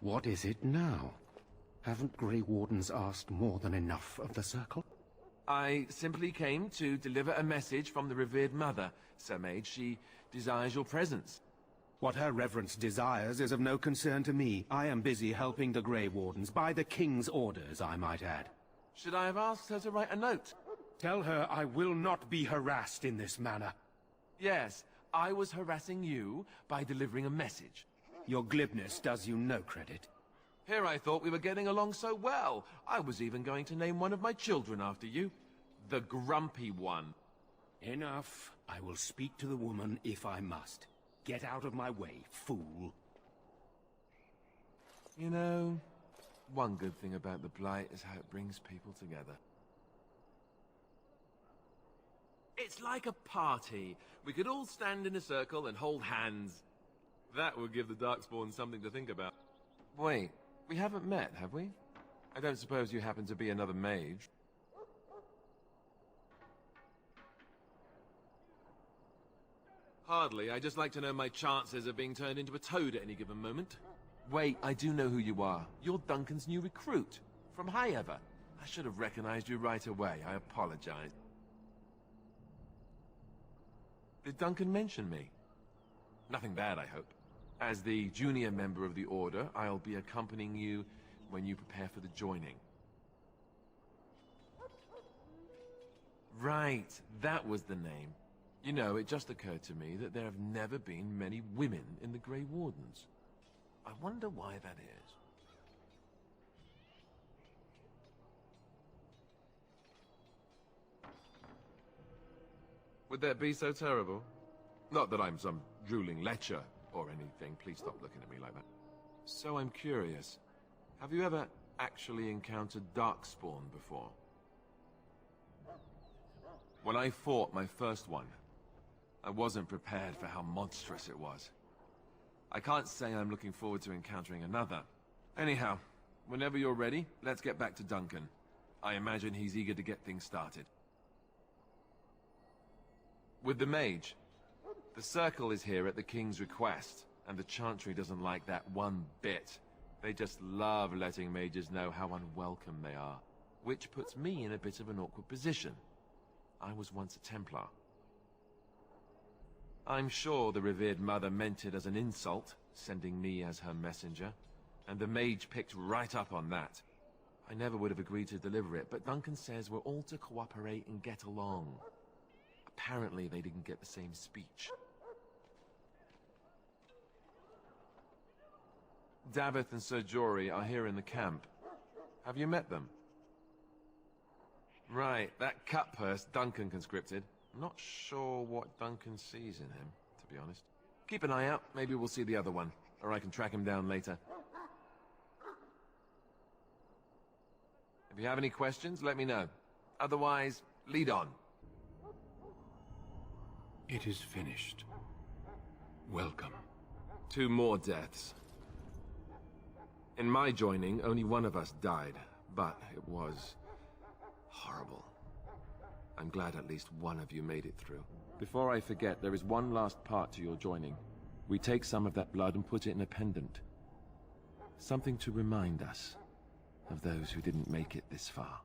What is it now? Haven't Grey Wardens asked more than enough of the Circle? I simply came to deliver a message from the revered mother, Sir Mage. She desires your presence. What her reverence desires is of no concern to me. I am busy helping the Grey Wardens, by the King's orders, I might add. Should I have asked her to write a note? Tell her I will not be harassed in this manner. Yes, I was harassing you by delivering a message. Your glibness does you no credit. Here I thought we were getting along so well. I was even going to name one of my children after you. The Grumpy One. Enough. I will speak to the woman if I must. Get out of my way, fool. You know, one good thing about the Blight is how it brings people together. It's like a party. We could all stand in a circle and hold hands. That would give the Darkspawn something to think about. Wait, we haven't met, have we? I don't suppose you happen to be another mage? Hardly. I just like to know my chances of being turned into a toad at any given moment. Wait, I do know who you are. You're Duncan's new recruit. From High Ever. I should have recognized you right away. I apologize. Did Duncan mention me? Nothing bad, I hope. As the junior member of the Order, I'll be accompanying you when you prepare for the joining. Right, that was the name. You know, it just occurred to me that there have never been many women in the Grey Wardens. I wonder why that is. Would that be so terrible? Not that I'm some drooling lecher or anything. Please stop looking at me like that. So I'm curious. Have you ever actually encountered Darkspawn before? When I fought my first one, I wasn't prepared for how monstrous it was. I can't say I'm looking forward to encountering another. Anyhow, whenever you're ready, let's get back to Duncan. I imagine he's eager to get things started. With the mage, the Circle is here at the King's request, and the Chantry doesn't like that one bit. They just love letting mages know how unwelcome they are, which puts me in a bit of an awkward position. I was once a Templar. I'm sure the revered mother meant it as an insult, sending me as her messenger, and the mage picked right up on that. I never would have agreed to deliver it, but Duncan says we're all to cooperate and get along. Apparently they didn't get the same speech. Davith and Sir Jory are here in the camp. Have you met them? Right, that cut purse Duncan conscripted. I'm not sure what Duncan sees in him, to be honest. Keep an eye out, maybe we'll see the other one, or I can track him down later. If you have any questions, let me know. Otherwise, lead on. It is finished. Welcome. 2 more deaths. In my joining, only one of us died, but it was horrible. I'm glad at least one of you made it through. Before I forget, there is one last part to your joining. We take some of that blood and put it in a pendant. Something to remind us of those who didn't make it this far.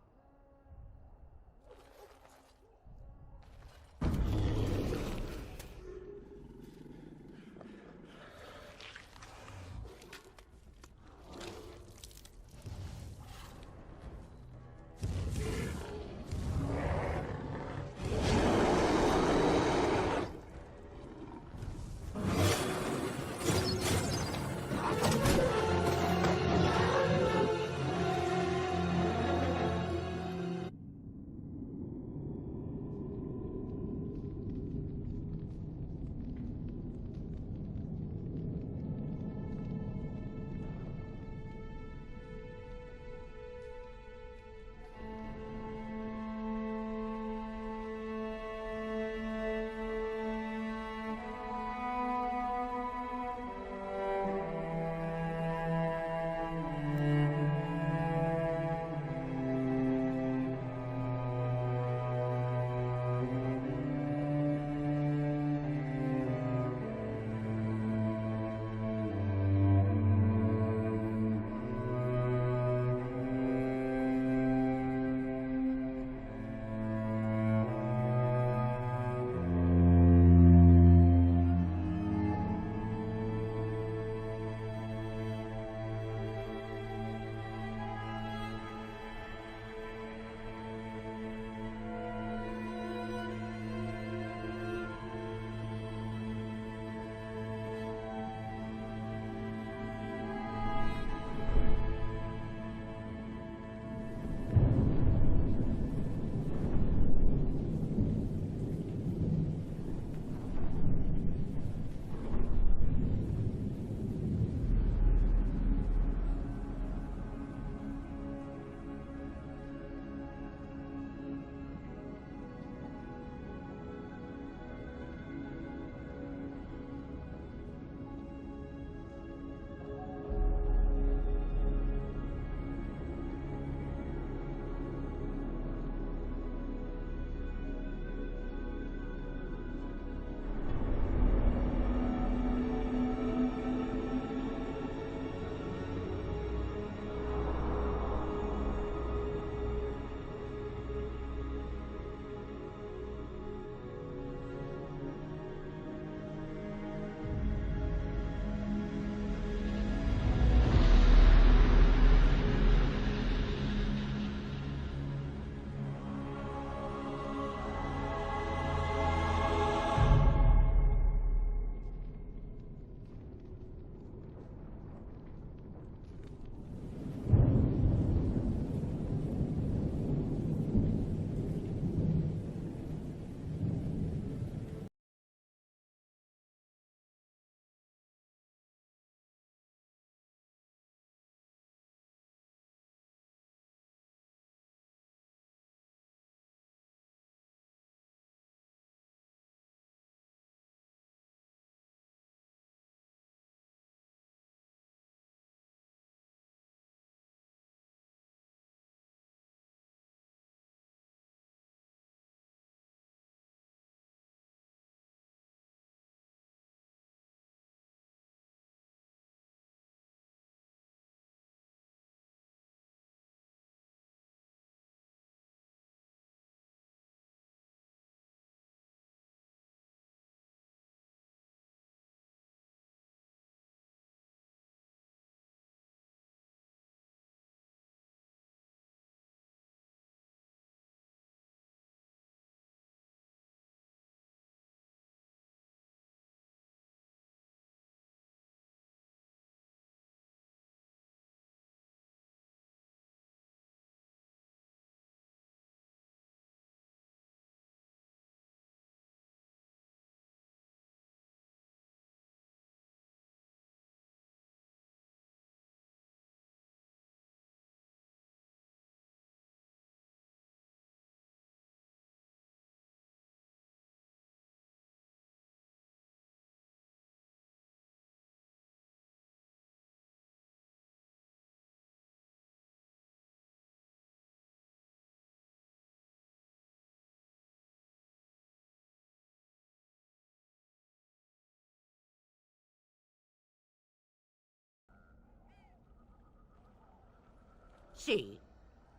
See,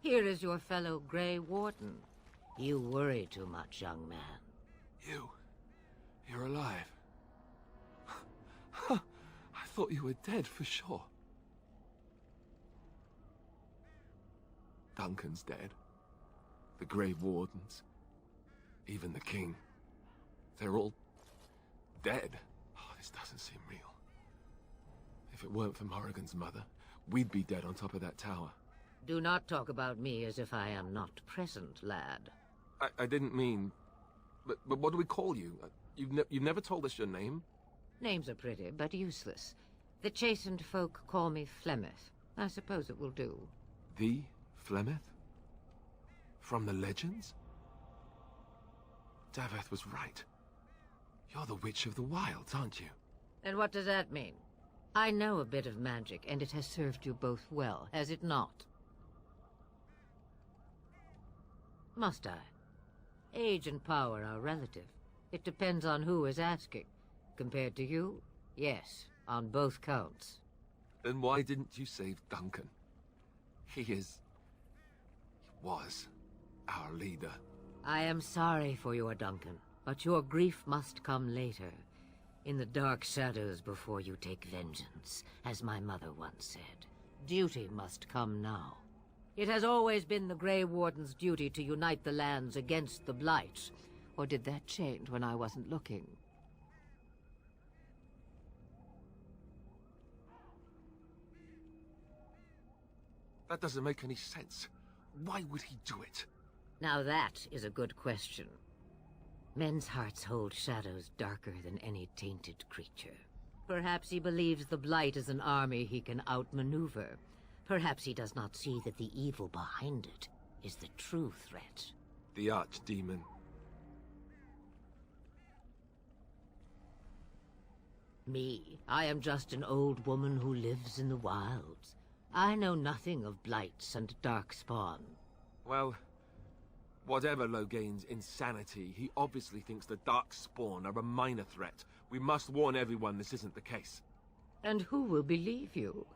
here is your fellow Grey Warden. You worry too much, young man. You're alive. I thought you were dead for sure. Duncan's dead. The Grey Wardens. Even the King. They're all dead. Oh, this doesn't seem real. If it weren't for Morrigan's mother, we'd be dead on top of that tower. Do not talk about me as if I am not present, lad. I didn't mean... But what do we call you? You've never told us your name? Names are pretty, but useless. The chastened folk call me Flemeth. I suppose it will do. The Flemeth? From the legends? Daveth was right. You're the Witch of the Wilds, aren't you? And what does that mean? I know a bit of magic, and it has served you both well, has it not? Must I? Age and power are relative. It depends on who is asking. Compared to you, yes, on both counts. Then why didn't you save Duncan? He was our leader. I am sorry for your Duncan, but your grief must come later. In the dark shadows before you take vengeance, as my mother once said. Duty must come now. It has always been the Grey Warden's duty to unite the lands against the Blight. Or did that change when I wasn't looking? That doesn't make any sense. Why would he do it? Now that is a good question. Men's hearts hold shadows darker than any tainted creature. Perhaps he believes the Blight is an army he can outmaneuver. Perhaps he does not see that the evil behind it is the true threat. The archdemon. Me, I am just an old woman who lives in the wilds. I know nothing of blights and darkspawn. Well, whatever Loghain's insanity, he obviously thinks the Darkspawn are a minor threat. We must warn everyone this isn't the case. And who will believe you?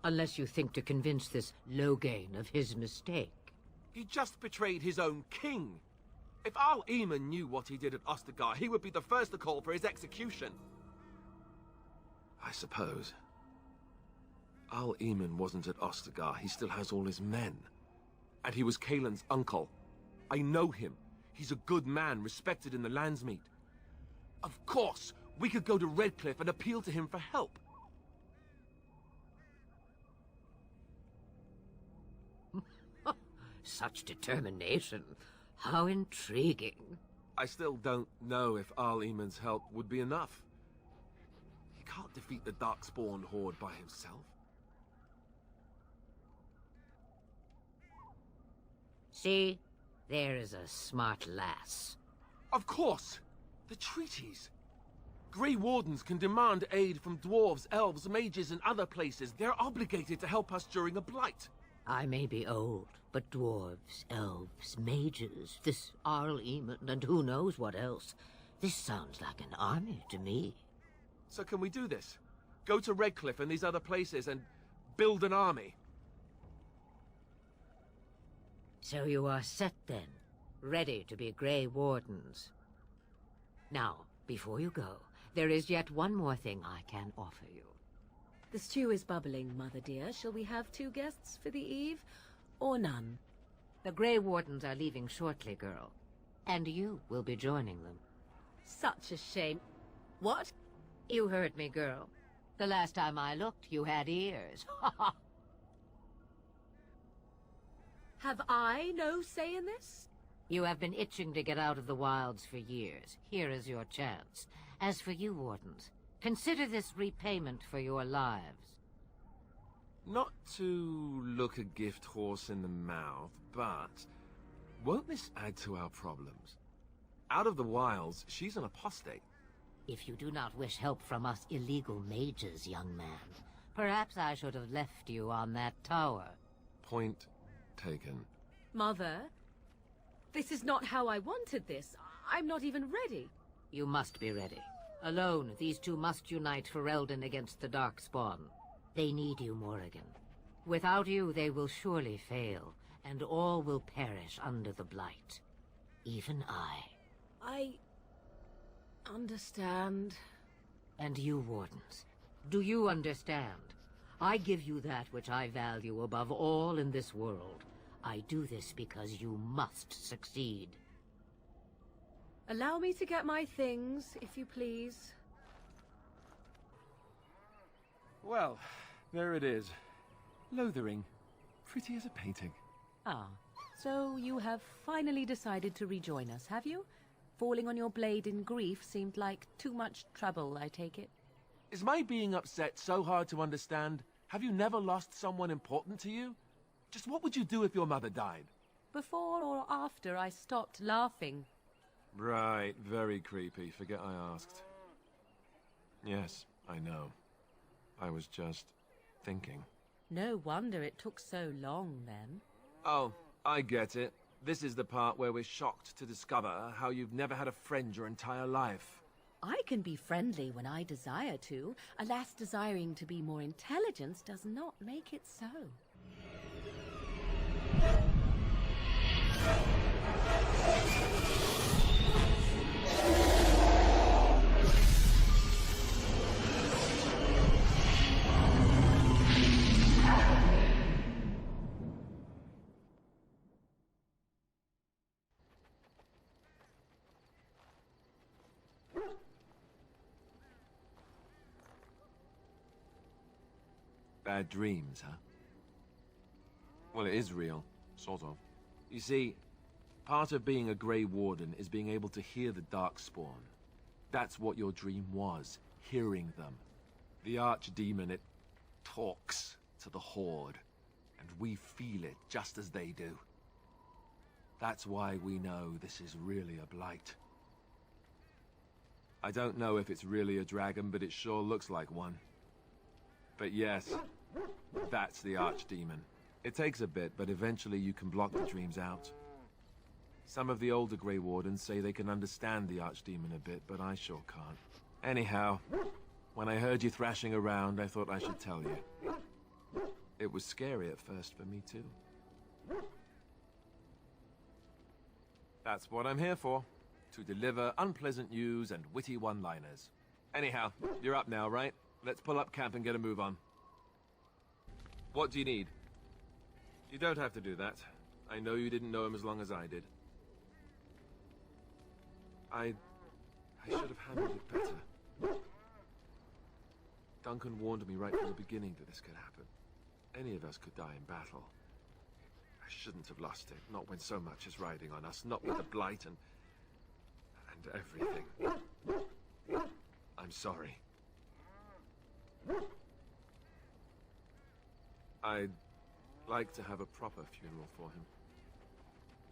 Unless you think to convince this Loghain of his mistake. He just betrayed his own king. If Al Eamon knew what he did at Ostagar, he would be the first to call for his execution. I suppose. Al Eamon wasn't at Ostagar. He still has all his men. And he was Kaelin's uncle. I know him. He's a good man, respected in the Landsmeet. Of course, we could go to Redcliffe and appeal to him for help. Such determination. How intriguing. I still don't know if Al Eamon's help would be enough. He can't defeat the Darkspawn horde by himself. See? There is a smart lass. Of course! The treaties! Grey Wardens can demand aid from dwarves, elves, mages, and other places. They're obligated to help us during a blight. I may be old, but dwarves, elves, mages, this Arl Eamon, and who knows what else. This sounds like an army to me. So can we do this? Go to Redcliffe and these other places and build an army? So you are set then, ready to be Grey Wardens. Now, before you go, there is yet one more thing I can offer you. The stew is bubbling, Mother dear. Shall we have 2 guests for the eve, or none? The Grey Wardens are leaving shortly, girl. And you will be joining them. Such a shame. What? You heard me, girl. The last time I looked, you had ears. Have I no say in this? You have been itching to get out of the wilds for years. Here is your chance. As for you, Wardens, consider this repayment for your lives. Not to look a gift horse in the mouth, but won't this add to our problems? Out of the wilds, she's an apostate. If you do not wish help from us illegal mages, young man, perhaps I should have left you on that tower. Point taken. Mother, this is not how I wanted this. I'm not even ready. You must be ready. Alone, these two must unite for Eldon against the Darkspawn. They need you, Morrigan. Without you, they will surely fail, and all will perish under the Blight. Even I. I understand. And you, Wardens, do you understand? I give you that which I value above all in this world. I do this because you must succeed. Allow me to get my things, if you please. Well, there it is. Lothering. Pretty as a painting. Ah, so you have finally decided to rejoin us, have you? Falling on your blade in grief seemed like too much trouble, I take it. Is my being upset so hard to understand? Have you never lost someone important to you? Just what would you do if your mother died? Before or after I stopped laughing. Right, very creepy. Forget I asked. Yes, I know. I was just thinking. No wonder it took so long, then. Oh, I get it. This is the part where we're shocked to discover how you've never had a friend your entire life. I can be friendly when I desire to. Alas, desiring to be more intelligent does not make it so. Bad dreams, huh? Well, it is real, sort of. You see, part of being a Grey Warden is being able to hear the Darkspawn. That's what your dream was, hearing them. The Archdemon, it talks to the Horde, and we feel it just as they do. That's why we know this is really a blight. I don't know if it's really a dragon, but it sure looks like one. But yes, that's the Archdemon. It takes a bit, but eventually you can block the dreams out. Some of the older Grey Wardens say they can understand the Archdemon a bit, but I sure can't. Anyhow, when I heard you thrashing around, I thought I should tell you. It was scary at first for me, too. That's what I'm here for. To deliver unpleasant news and witty one-liners. Anyhow, you're up now, right? Let's pull up camp and get a move on. What do you need? You don't have to do that. I know you didn't know him as long as I did. I should have handled it better. Duncan warned me right from the beginning that this could happen. Any of us could die in battle. I shouldn't have lost it, not when so much is riding on us, not with the Blight and everything. I'm sorry. I'd like to have a proper funeral for him.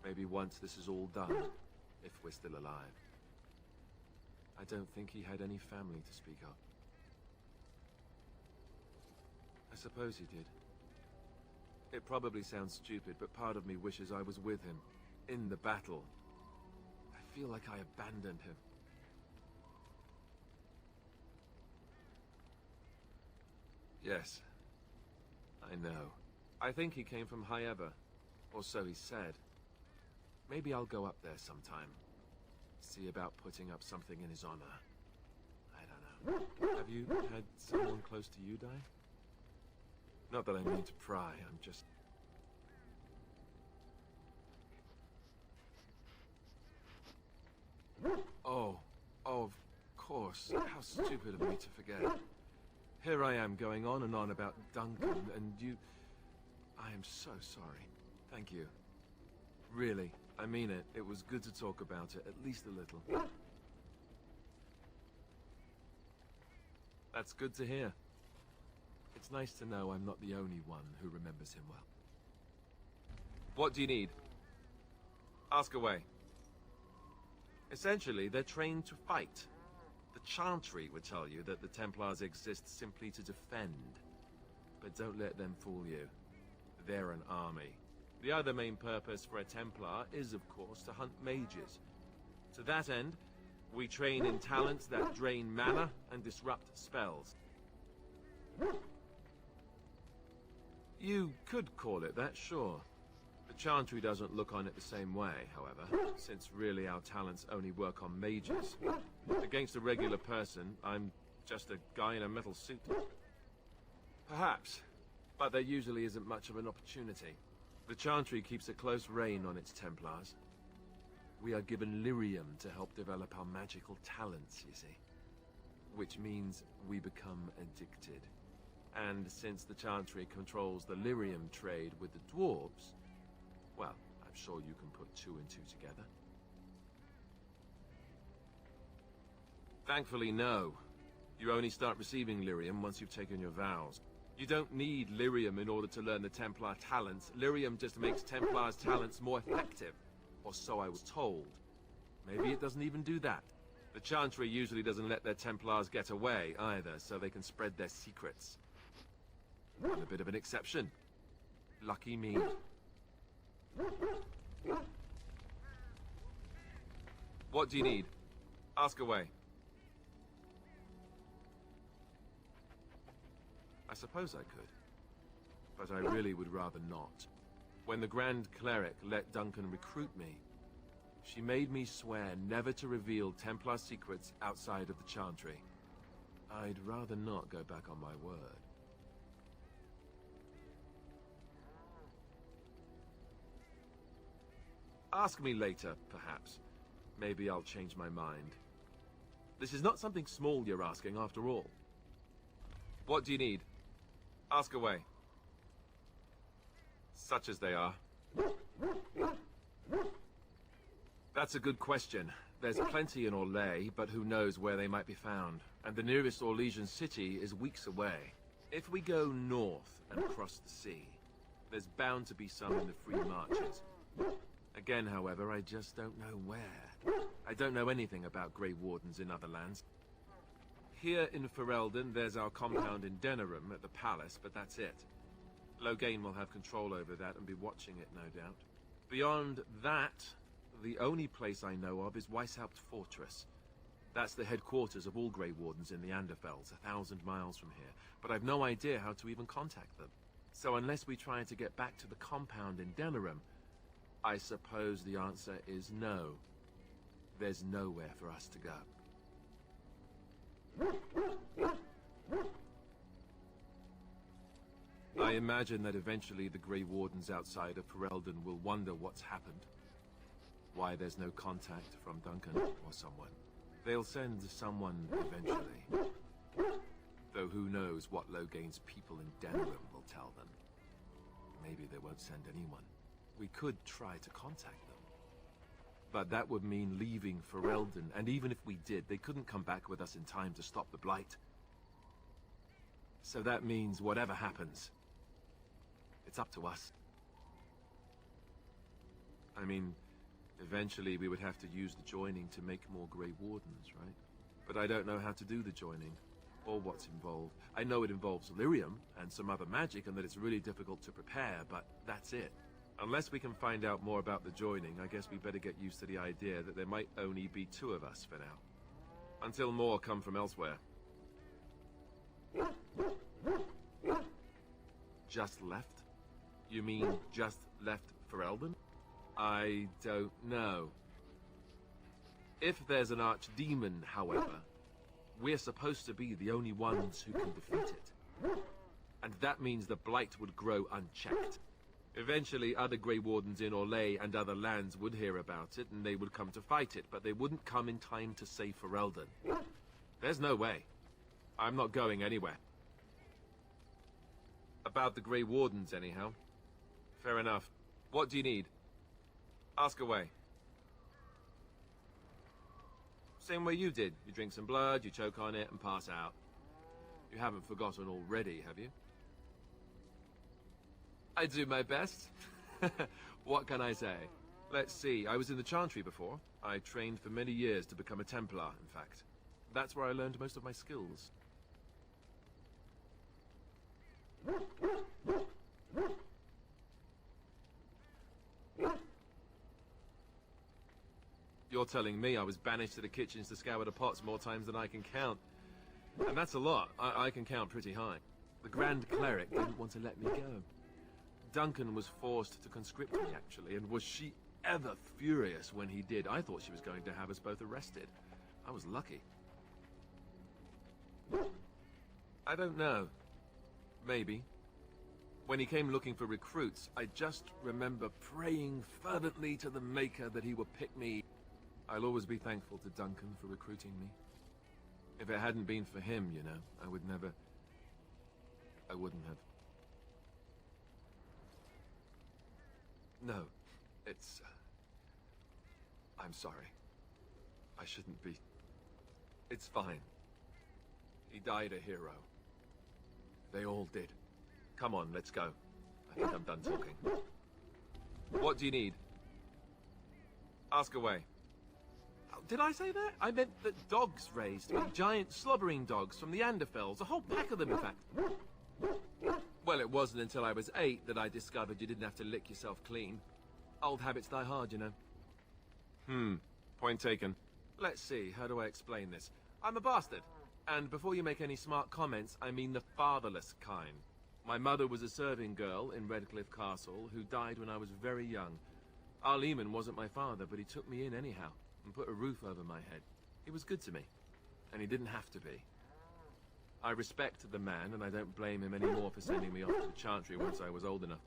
Maybe once this is all done, if we're still alive. I don't think he had any family to speak of. I suppose he did. It probably sounds stupid, but part of me wishes I was with him, in the battle. I feel like I abandoned him. Yes, I know. I think he came from High Ever, or so he said. Maybe I'll go up there sometime. See about putting up something in his honor. I don't know. Have you had someone close to you die? Not that I mean to pry, I'm just... Oh, of course. How stupid of me to forget. Here I am going on and on about Duncan, and you... I am so sorry. Thank you. Really, I mean it. It was good to talk about it, at least a little. That's good to hear. It's nice to know I'm not the only one who remembers him well. What do you need? Ask away. Essentially, they're trained to fight. The Chantry would tell you that the Templars exist simply to defend. But don't let them fool you. They're an army. The other main purpose for a Templar is, of course, to hunt mages. To that end, we train in talents that drain mana and disrupt spells. You could call it that, sure. The Chantry doesn't look on it the same way, however, since really our talents only work on mages. Against a regular person, I'm just a guy in a metal suit. Perhaps, but there usually isn't much of an opportunity. The Chantry keeps a close rein on its Templars. We are given lyrium to help develop our magical talents, you see. Which means we become addicted. And since the Chantry controls the lyrium trade with the dwarves, well, I'm sure you can put two and two together. Thankfully, no. You only start receiving lyrium once you've taken your vows. You don't need lyrium in order to learn the Templar talents. Lyrium just makes Templars' talents more effective. Or so I was told. Maybe it doesn't even do that. The Chantry usually doesn't let their Templars get away, either, so they can spread their secrets. I'm a bit of an exception. Lucky me. What do you need? Ask away. I suppose I could. But I really would rather not. When the Grand Cleric let Duncan recruit me, she made me swear never to reveal Templar secrets outside of the Chantry. I'd rather not go back on my word. Ask me later, perhaps. Maybe I'll change my mind. This is not something small you're asking, after all. What do you need? Ask away. Such as they are. That's a good question. There's plenty in Orlais, but who knows where they might be found. And the nearest Orlesian city is weeks away. If we go north and cross the sea, there's bound to be some in the Free Marches. Again, however, I just don't know where. I don't know anything about Grey Wardens in other lands. Here in Ferelden, there's our compound in Denerim at the palace, but that's it. Loghain will have control over that and be watching it, no doubt. Beyond that, the only place I know of is Weishaupt Fortress. That's the headquarters of all Grey Wardens in the Anderfells, 1,000 miles from here. But I've no idea how to even contact them. So unless we try to get back to the compound in Denerim, I suppose the answer is no. There's nowhere for us to go. I imagine that eventually the Grey Wardens outside of Ferelden will wonder what's happened. Why there's no contact from Duncan or someone. They'll send someone eventually. Though who knows what Loghain's people in Denerim will tell them. Maybe they won't send anyone. We could try to contact them. But that would mean leaving Ferelden, and even if we did, they couldn't come back with us in time to stop the Blight. So that means whatever happens, it's up to us. I mean, eventually we would have to use the joining to make more Grey Wardens, right? But I don't know how to do the joining, or what's involved. I know it involves lyrium and some other magic, and that it's really difficult to prepare, but that's it. Unless we can find out more about the joining, I guess we better get used to the idea that there might only be two of us for now. Until more come from elsewhere. Just left? You mean just left Ferelden? I don't know. If there's an archdemon, however, we're supposed to be the only ones who can defeat it. And that means the Blight would grow unchecked. Eventually, other Grey Wardens in Orlais and other lands would hear about it, and they would come to fight it, but they wouldn't come in time to save Ferelden. There's no way. I'm not going anywhere. About the Grey Wardens, anyhow. Fair enough. What do you need? Ask away. Same way you did. You drink some blood, you choke on it, and pass out. You haven't forgotten already, have you? I do my best. What can I say? Let's see, I was in the Chantry before. I trained for many years to become a Templar, in fact. That's where I learned most of my skills. You're telling me I was banished to the kitchens to scour the pots more times than I can count. And that's a lot. I can count pretty high. The Grand Cleric didn't want to let me go. Duncan was forced to conscript me, actually, and was she ever furious when he did. I thought she was going to have us both arrested. I was lucky. I don't know. Maybe. When he came looking for recruits, I just remember praying fervently to the Maker that he would pick me. I'll always be thankful to Duncan for recruiting me. If it hadn't been for him, you know, I wouldn't have. No, it's... I'm sorry. I shouldn't be. It's fine. He died a hero. They all did. Come on, let's go. I think I'm done talking. What do you need? Ask away. Oh, did I say that? I meant that dogs raised me. Giant slobbering dogs from the Anderfells. A whole pack of them, in fact. Well, it wasn't until I was 8 that I discovered you didn't have to lick yourself clean. Old habits die hard, you know. Point taken. Let's see, how do I explain this? I'm a bastard. And before you make any smart comments, I mean the fatherless kind. My mother was a serving girl in Redcliffe Castle who died when I was very young. Our Lehman wasn't my father, but he took me in anyhow and put a roof over my head. He was good to me, and he didn't have to be. I respect the man, and I don't blame him anymore for sending me off to the Chantry once I was old enough.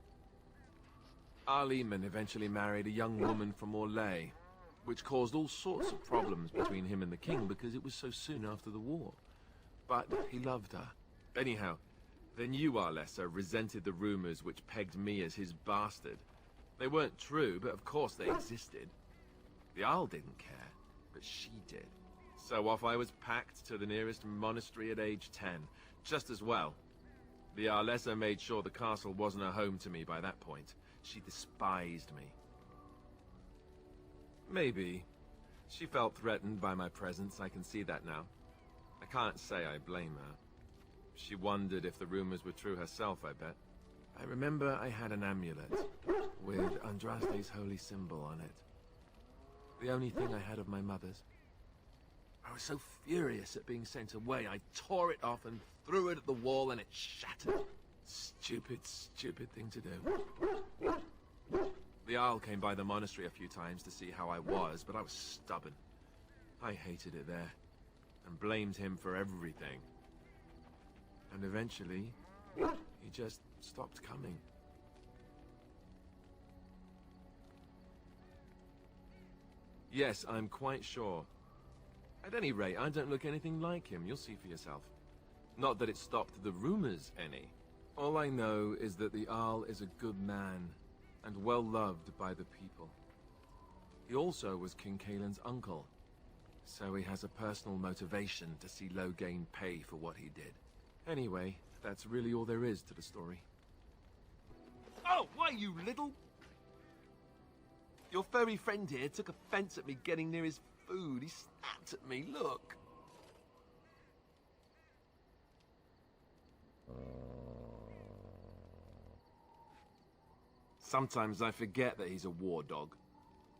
Our Lehman eventually married a young woman from Orlais, which caused all sorts of problems between him and the king because it was so soon after the war. But he loved her. Anyhow, then you, Alistair, resented the rumors which pegged me as his bastard. They weren't true, but of course they existed. The Isle didn't care, but she did. So off I was packed to the nearest monastery at age 10, just as well. The Arlessa made sure the castle wasn't a home to me by that point. She despised me. Maybe. She felt threatened by my presence, I can see that now. I can't say I blame her. She wondered if the rumors were true herself, I bet. I remember I had an amulet with Andraste's holy symbol on it. The only thing I had of my mother's. I was so furious at being sent away, I tore it off and threw it at the wall and it shattered. Stupid, stupid thing to do. The Isle came by the monastery a few times to see how I was, but I was stubborn. I hated it there, and blamed him for everything. And eventually, he just stopped coming. Yes, I'm quite sure. At any rate, I don't look anything like him, you'll see for yourself. Not that it stopped the rumors any. All I know is that the Arl is a good man, and well loved by the people. He also was King Caelan's uncle, so he has a personal motivation to see Loghain pay for what he did. Anyway, that's really all there is to the story. Oh, why, you little... Your furry friend here took offense at me getting near his food. He snapped at me, look. Sometimes I forget that he's a war dog.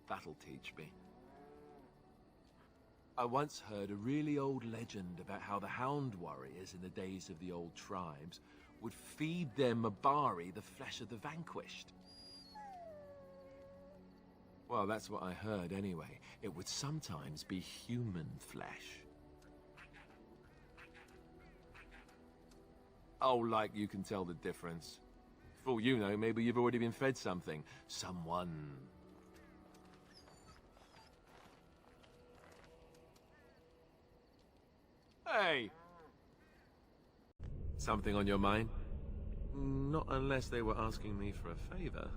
That'll teach me. I once heard a really old legend about how the Hound warriors in the days of the old tribes would feed their Mabari the flesh of the vanquished. Well, that's what I heard anyway. It would sometimes be human flesh. Oh, like you can tell the difference. For all you know, maybe you've already been fed something. Someone. Hey! Something on your mind? Not unless they were asking me for a favor.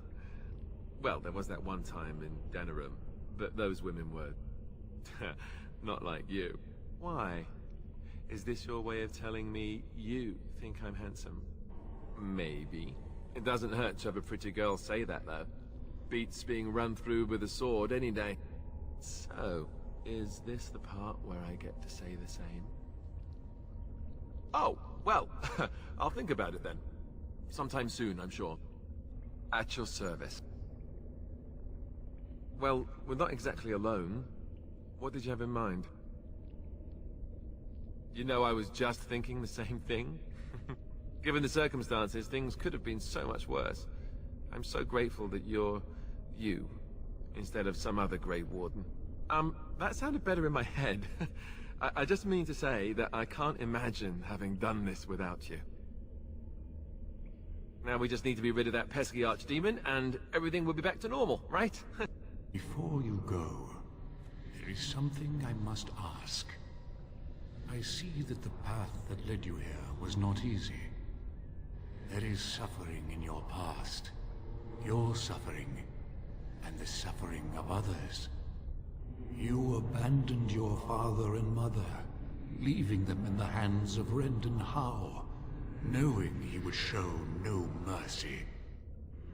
Well, there was that one time in Denerim, but those women were... not like you. Why? Is this your way of telling me you think I'm handsome? Maybe. It doesn't hurt to have a pretty girl say that, though. Beats being run through with a sword any day. So, is this the part where I get to say the same? Oh, well, I'll think about it then. Sometime soon, I'm sure. At your service. Well, we're not exactly alone. What did you have in mind? You know, I was just thinking the same thing. Given the circumstances, things could have been so much worse. I'm so grateful that you're you, instead of some other Grey Warden. That sounded better in my head. I just mean to say that I can't imagine having done this without you. Now we just need to be rid of that pesky archdemon, and everything will be back to normal, right? Before you go, there is something I must ask. I see that the path that led you here was not easy. There is suffering in your past. Your suffering, and the suffering of others. You abandoned your father and mother, leaving them in the hands of Rendon Howe, knowing he would show no mercy.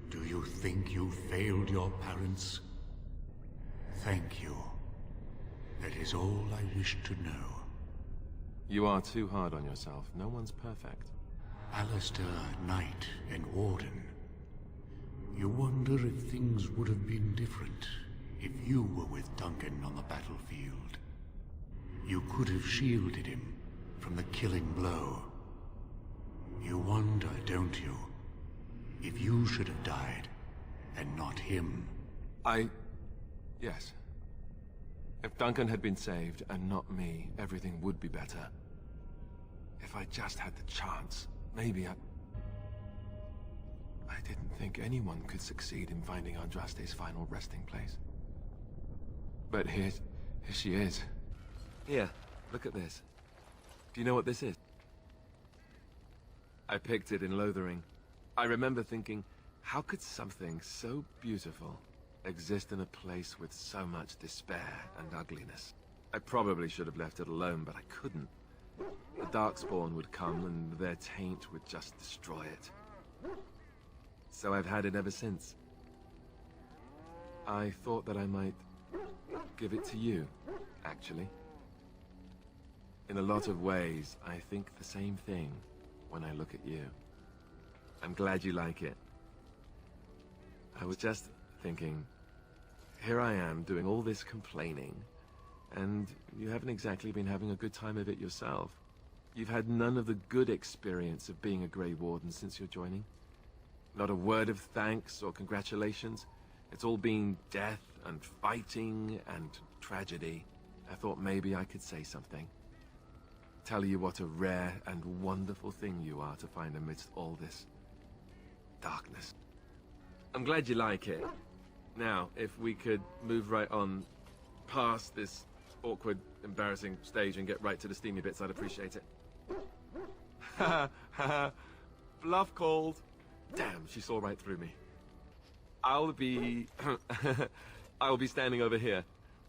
Do you think you failed your parents? Thank you. That is all I wish to know. You are too hard on yourself. No one's perfect. Alistair, Knight, and Warden. You wonder if things would have been different if you were with Duncan on the battlefield. You could have shielded him from the killing blow. You wonder, don't you, if you should have died and not him? Yes. If Duncan had been saved and not me, everything would be better. If I just had the chance, maybe I didn't think anyone could succeed in finding Andraste's final resting place. But here she is. Here, look at this. Do you know what this is? I picked it in Lothering. I remember thinking, how could something so beautiful exist in a place with so much despair and ugliness? I probably should have left it alone, but I couldn't. The Darkspawn would come and their taint would just destroy it. So I've had it ever since. I thought that I might give it to you, actually. In a lot of ways, I think the same thing when I look at you. I'm glad you like it. I was just thinking, here I am doing all this complaining, and you haven't exactly been having a good time of it yourself. You've had none of the good experience of being a Grey Warden since your joining. Not a word of thanks or congratulations. It's all been death and fighting and tragedy. I thought maybe I could say something. Tell you what a rare and wonderful thing you are to find amidst all this darkness. I'm glad you like it. Now, if we could move right on past this awkward, embarrassing stage and get right to the steamy bits, I'd appreciate it. Ha ha. Bluff called. Damn, she saw right through me. I'll be standing over here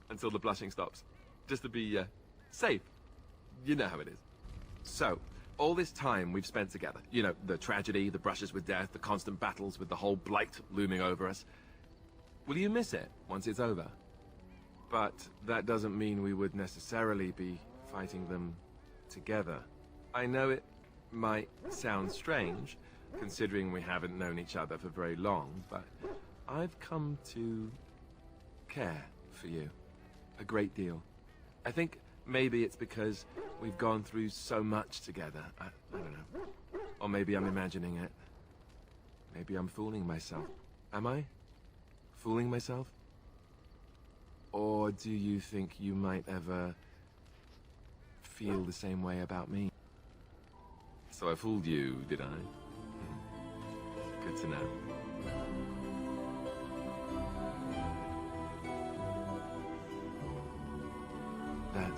until the blushing stops, just to be safe. You know how it is. So, all this time we've spent together, you know, the tragedy, the brushes with death, the constant battles with the whole blight looming over us. Will you miss it once it's over? But that doesn't mean we would necessarily be fighting them together. I know it might sound strange, considering we haven't known each other for very long, but I've come to care for you a great deal. I think maybe it's because we've gone through so much together. I don't know. Or maybe I'm imagining it. Maybe I'm fooling myself. Am I? Fooling myself? Or do you think you might ever feel the same way about me? So I fooled you, did I? Good to know. That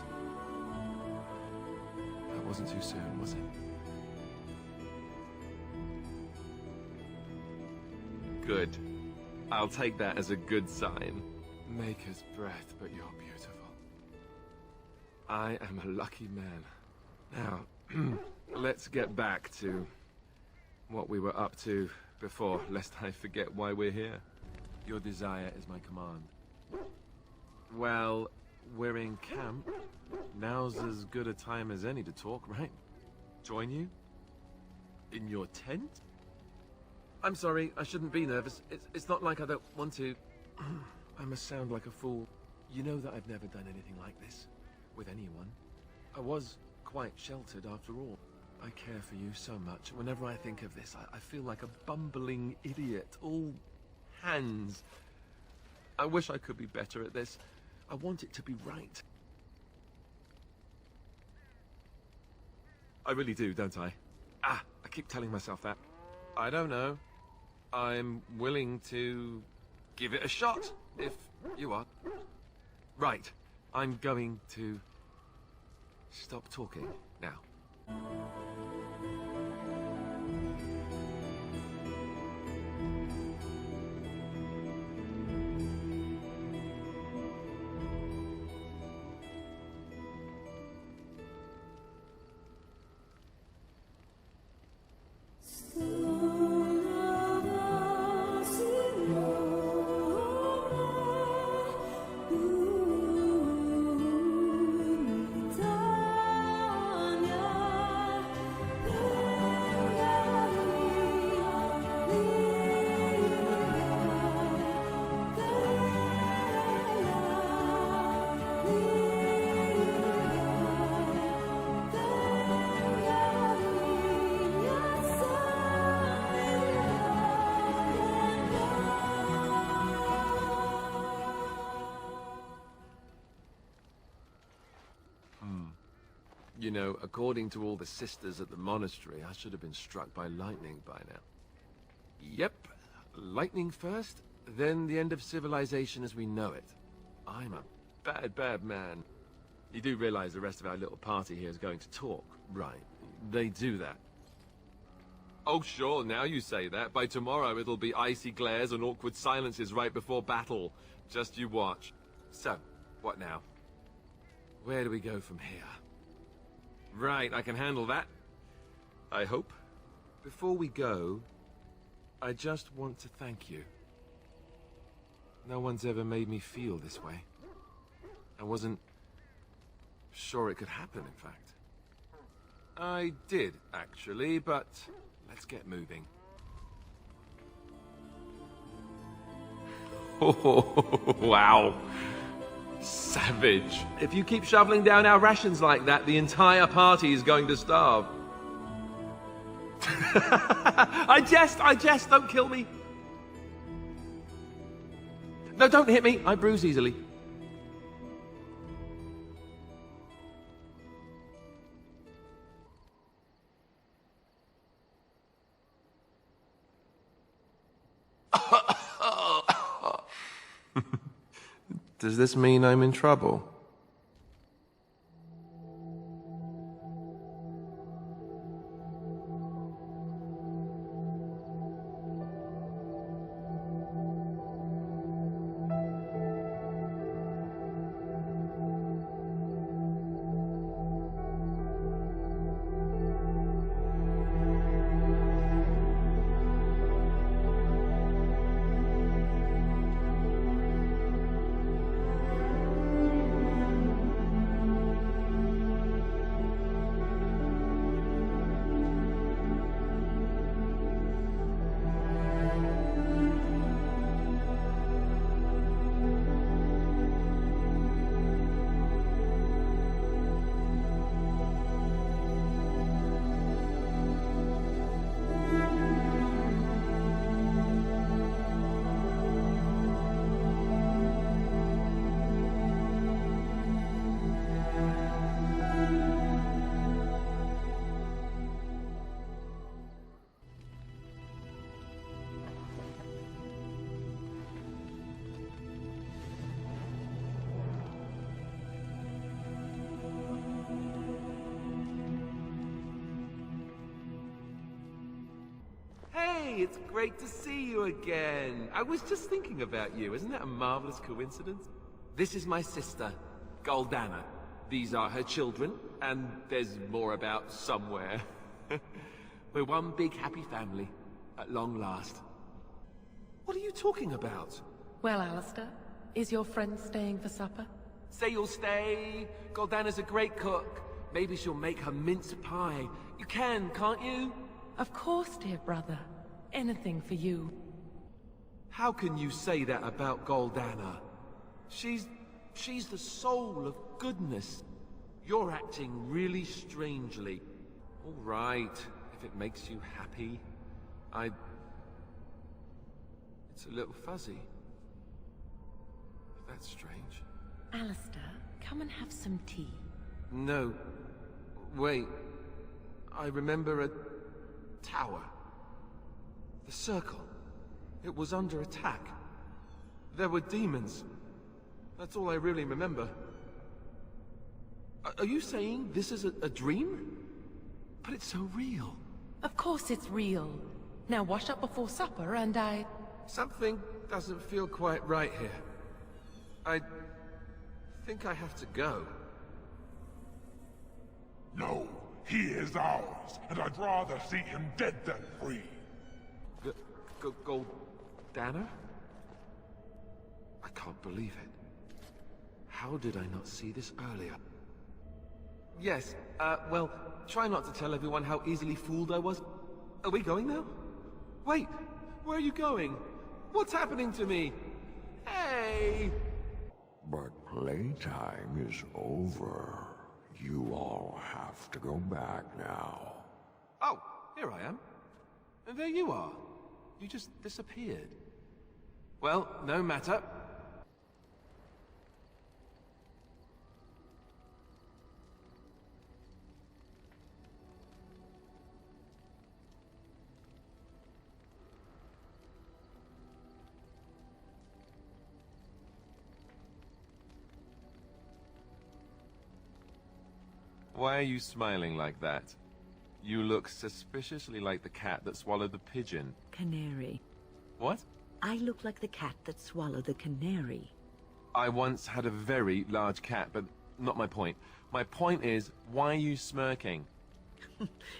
wasn't too soon, was it? Good. I'll take that as a good sign. Maker's breath, but you're beautiful. I am a lucky man. Now, let's get back to what we were up to before, lest I forget why we're here. Your desire is my command. Well, we're in camp. Now's as good a time as any to talk, right? Join you? In your tent? I'm sorry, I shouldn't be nervous. It's not like I don't want to. I must sound like a fool. You know that I've never done anything like this with anyone. I was quite sheltered after all. I care for you so much. Whenever I think of this, I feel like a bumbling idiot. All hands. I wish I could be better at this. I want it to be right. I really do, don't I? I keep telling myself that. I don't know. I'm willing to give it a shot, if you are. Right. I'm going to stop talking now. You know, according to all the sisters at the monastery, I should have been struck by lightning by now. Yep, lightning first, then the end of civilization as we know it. I'm a bad, bad man. You do realize the rest of our little party here is going to talk, right? They do that. Oh sure, now you say that. By tomorrow it'll be icy glares and awkward silences right before battle. Just you watch. So, what now? Where do we go from here? Right, I can handle that. I hope. Before we go, I just want to thank you. No one's ever made me feel this way. I wasn't sure it could happen, in fact. I did, actually, but let's get moving. Oh, wow. Savage. If you keep shoveling down our rations like that, the entire party is going to starve. I jest, don't kill me. No, don't hit me, I bruise easily. Does this mean I'm in trouble? Hey, it's great to see you again. I was just thinking about you. Isn't that a marvelous coincidence? This is my sister, Goldana. These are her children, and there's more about somewhere. We're one big happy family, at long last. What are you talking about? Well, Alistair, is your friend staying for supper? Say you'll stay. Goldana's a great cook. Maybe she'll make her mince pie. You can, can't you? Of course, dear brother. Anything for you. How can you say that about Goldana? She's the soul of goodness. You're acting really strangely. All right, if it makes you happy. It's a little fuzzy. That's strange. Alistair, come and have some tea. No. Wait. I remember a tower. The circle. It was under attack. There were demons. That's all I really remember. Are you saying this is a dream? But it's so real. Of course it's real. Now wash up before supper and Something doesn't feel quite right here. I think I have to go. No, he is ours, and I'd rather see him dead than free. Gold Danner? I can't believe it. How did I not see this earlier? Yes, well, try not to tell everyone how easily fooled I was. Are we going now? Wait, where are you going? What's happening to me? Hey! But playtime is over. You all have to go back now. Oh, here I am. And there you are. You just disappeared. Well, no matter. Why are you smiling like that? You look suspiciously like the cat that swallowed the pigeon. Canary. What? I look like the cat that swallowed the canary. I once had a very large cat, but not my point. My point is, why are you smirking?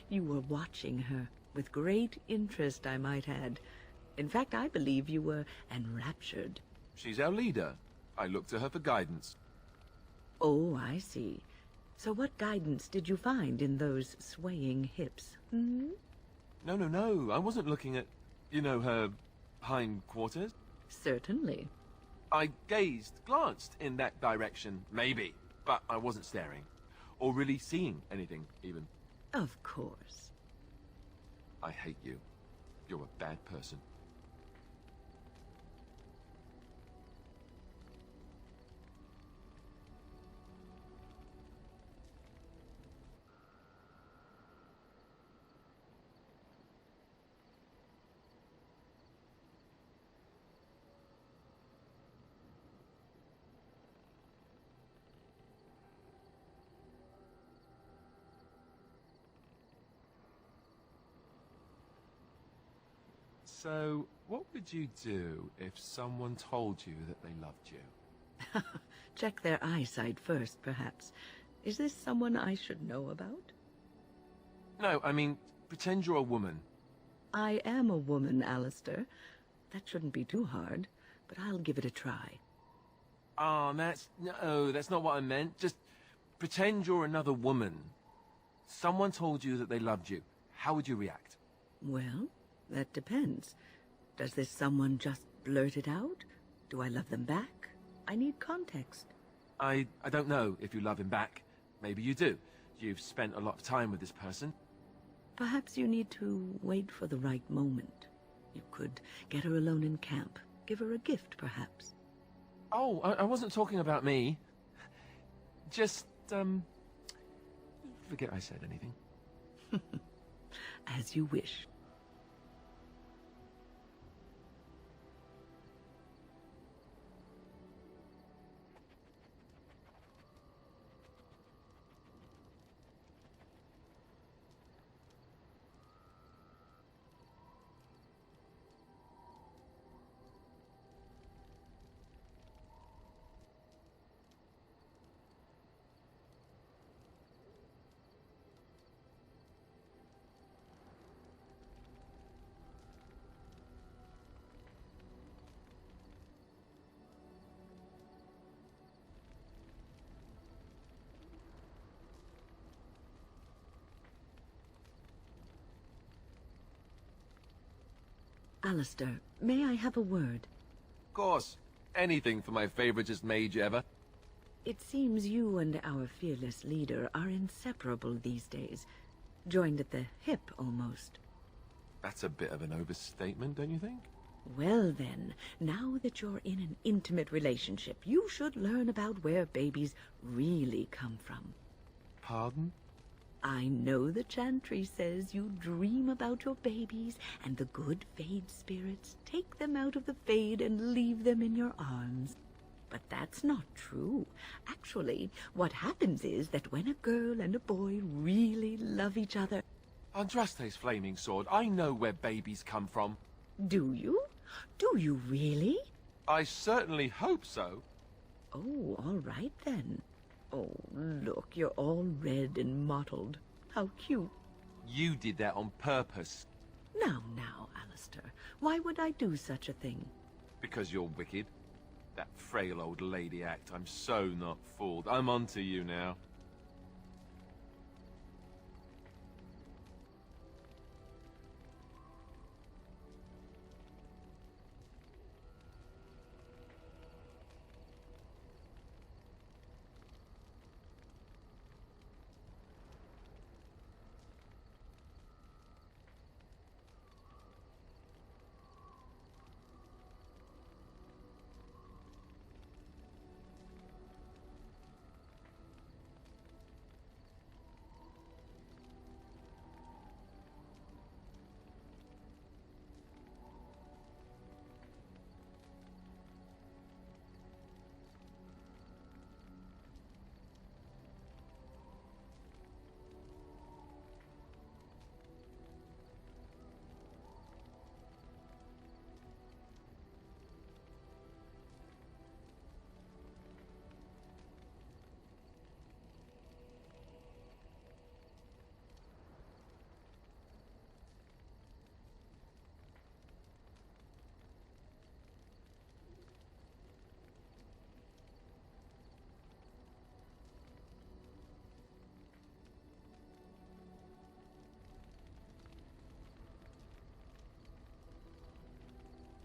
You were watching her, with great interest, I might add. In fact, I believe you were enraptured. She's our leader. I look to her for guidance. Oh, I see. So what guidance did you find in those swaying hips, hmm? No. I wasn't looking at, her hindquarters. Certainly. I glanced in that direction, maybe, but I wasn't staring. Or really seeing anything, even. Of course. I hate you. You're a bad person. So, what would you do if someone told you that they loved you? Check their eyesight first, perhaps. Is this someone I should know about? No, I mean, pretend you're a woman. I am a woman, Alistair. That shouldn't be too hard, but I'll give it a try. That's not what I meant. Just pretend you're another woman. Someone told you that they loved you. How would you react? Well, that depends. Does this someone just blurt it out? Do I love them back? I need context. I don't know if you love him back. Maybe you do. You've spent a lot of time with this person. Perhaps you need to wait for the right moment. You could get her alone in camp. Give her a gift, perhaps. Oh, I wasn't talking about me. Just, forget I said anything. As you wish. Alistair, may I have a word? Of course. Anything for my favoritist mage ever. It seems you and our fearless leader are inseparable these days. Joined at the hip, almost. That's a bit of an overstatement, don't you think? Well then, now that you're in an intimate relationship, you should learn about where babies really come from. Pardon? I know the chantry says you dream about your babies, and the good Fade spirits take them out of the Fade and leave them in your arms. But that's not true. Actually, what happens is that when a girl and a boy really love each other... Andraste's flaming sword, I know where babies come from. Do you? Do you really? I certainly hope so. Oh, all right then. Oh, look, you're all red and mottled. How cute. You did that on purpose. Now, Alistair, why would I do such a thing? Because you're wicked. That frail old lady act, I'm so not fooled. I'm onto you now.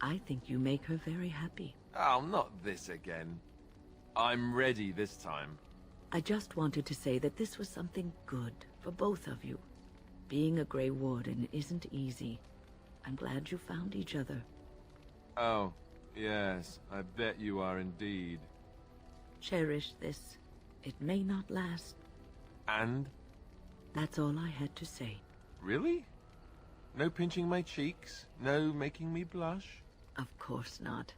I think you make her very happy. Oh, not this again. I'm ready this time. I just wanted to say that this was something good for both of you. Being a Grey Warden isn't easy. I'm glad you found each other. Oh, yes, I bet you are indeed. Cherish this. It may not last. And? That's all I had to say. Really? No pinching my cheeks? No making me blush? Of course not.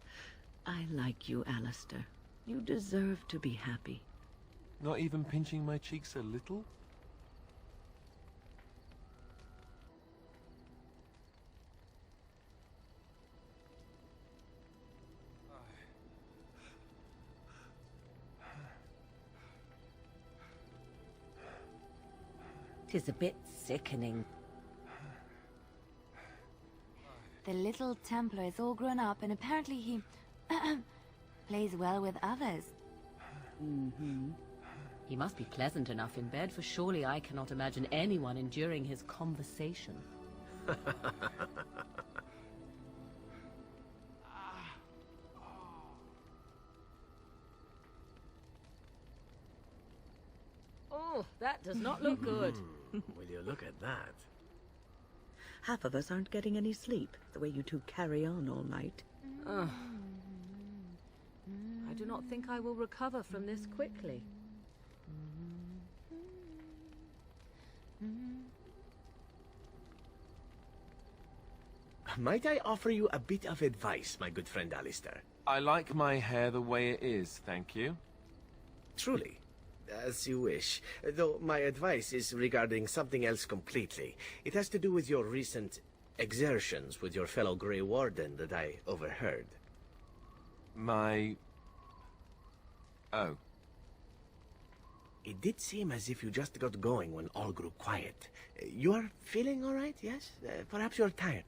I like you, Alistair. You deserve to be happy. Not even pinching my cheeks a little? Tis a bit sickening. The little Templar is all grown up, and apparently he plays well with others. Mm-hmm. He must be pleasant enough in bed, for surely I cannot imagine anyone enduring his conversation. Oh, that does not look good. Will you look at that? Half of us aren't getting any sleep, the way you two carry on all night. I do not think I will recover from this quickly. Might I offer you a bit of advice, my good friend Alistair? I like my hair the way it is, thank you. Truly. As you wish. Though my advice is regarding something else completely. It has to do with your recent exertions with your fellow Grey Warden that I overheard. My... Oh. It did seem as if you just got going when all grew quiet. You are feeling all right, yes? Perhaps you're tired.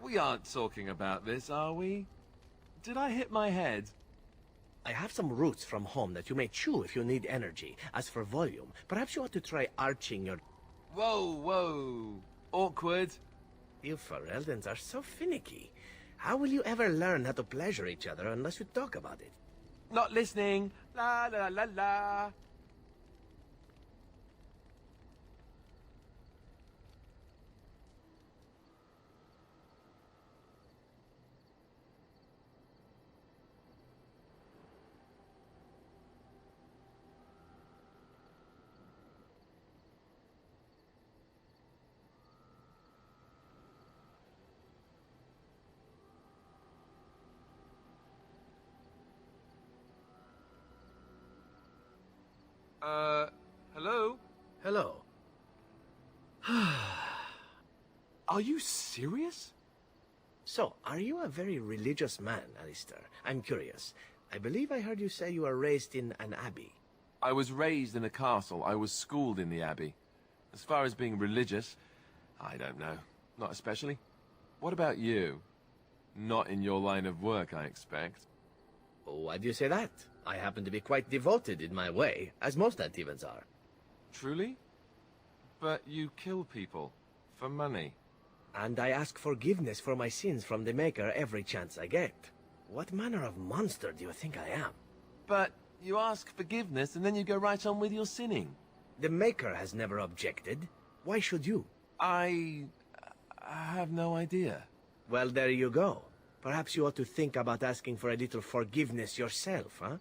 We aren't talking about this, are we? Did I hit my head? I have some roots from home that you may chew if you need energy. As for volume, perhaps you ought to try arching your... Whoa, whoa. Awkward. You Fereldans are so finicky. How will you ever learn how to pleasure each other unless you talk about it? Not listening. La la la la. Hello? Hello. Are you serious? So, are you a very religious man, Alistair? I'm curious. I believe I heard you say you were raised in an abbey. I was raised in a castle. I was schooled in the abbey. As far as being religious, I don't know. Not especially. What about you? Not in your line of work, I expect. Why do you say that? I happen to be quite devoted in my way, as most Antivans are. Truly? But you kill people. For money. And I ask forgiveness for my sins from the Maker every chance I get. What manner of monster do you think I am? But you ask forgiveness and then you go right on with your sinning. The Maker has never objected. Why should you? I have no idea. Well, there you go. Perhaps you ought to think about asking for a little forgiveness yourself, huh?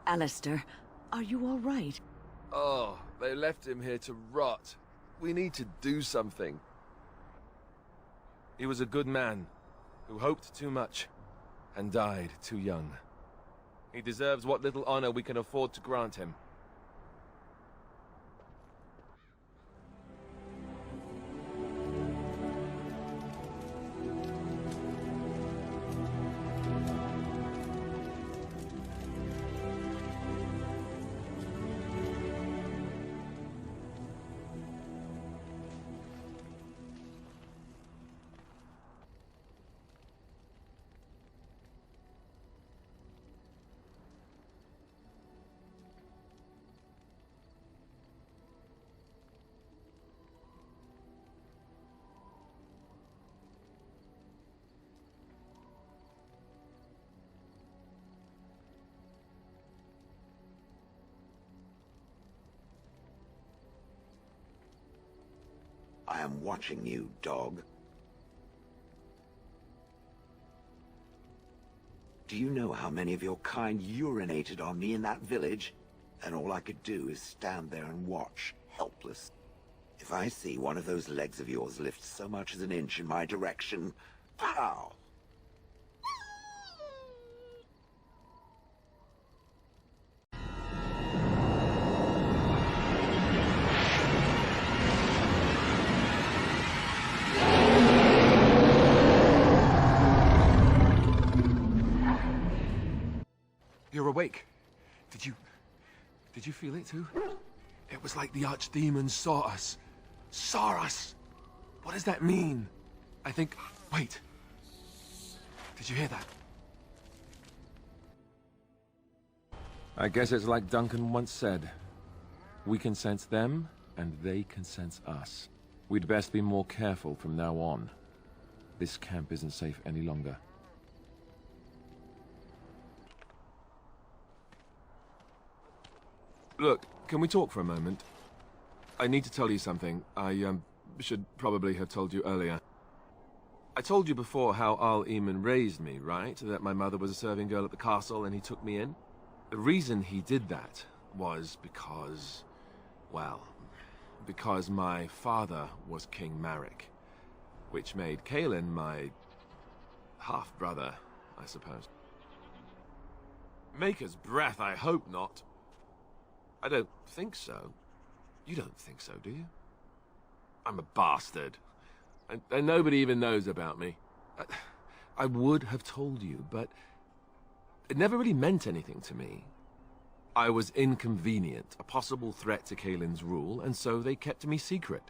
Alistair, are you all right? Oh, they left him here to rot. We need to do something. He was a good man, who hoped too much, and died too young. He deserves what little honor we can afford to grant him. I am watching you, dog. Do you know how many of your kind urinated on me in that village? And all I could do is stand there and watch, helpless. If I see one of those legs of yours lift so much as an inch in my direction, pow! You're awake. Did you feel it too? It was like the archdemon saw us. Saw us! What does that mean? I think... Wait. Did you hear that? I guess it's like Duncan once said. We can sense them, and they can sense us. We'd best be more careful from now on. This camp isn't safe any longer. Look, can we talk for a moment? I need to tell you something. I, should probably have told you earlier. I told you before how Al-Eamon raised me, right? That my mother was a serving girl at the castle and he took me in? The reason he did that was because... well, because my father was King Marek, which made Kaelin my half-brother, I suppose. Maker's breath, I hope not. I don't think so. You don't think so, do you? I'm a bastard. And nobody even knows about me. I would have told you, but it never really meant anything to me. I was inconvenient, a possible threat to Kaelin's rule, and so they kept me secret.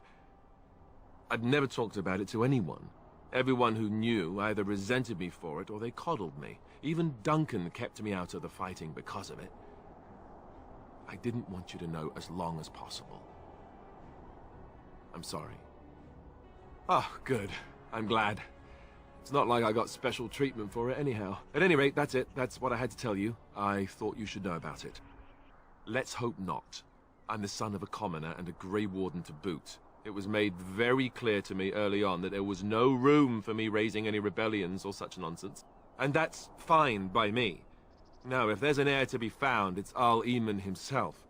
I'd never talked about it to anyone. Everyone who knew either resented me for it or they coddled me. Even Duncan kept me out of the fighting because of it. I didn't want you to know as long as possible. I'm sorry. Oh, good. I'm glad. It's not like I got special treatment for it anyhow. At any rate, that's it. That's what I had to tell you. I thought you should know about it. Let's hope not. I'm the son of a commoner and a Grey Warden to boot. It was made very clear to me early on that there was no room for me raising any rebellions or such nonsense. And that's fine by me. Now, if there's an heir to be found, it's Al Eamon himself.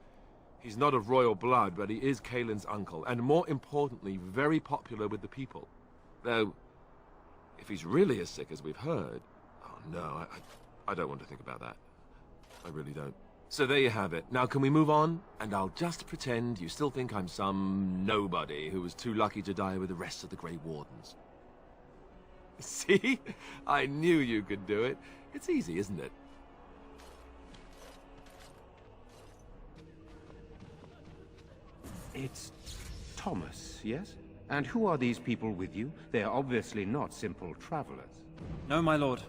He's not of royal blood, but he is Kaelin's uncle, and more importantly, very popular with the people. Though, if he's really as sick as we've heard... Oh no, I don't want to think about that. I really don't. So there you have it. Now can we move on? And I'll just pretend you still think I'm some nobody who was too lucky to die with the rest of the Grey Wardens. See? I knew you could do it. It's easy, isn't it? It's Thomas, yes? And who are these people with you? They are obviously not simple travelers. No, my lord.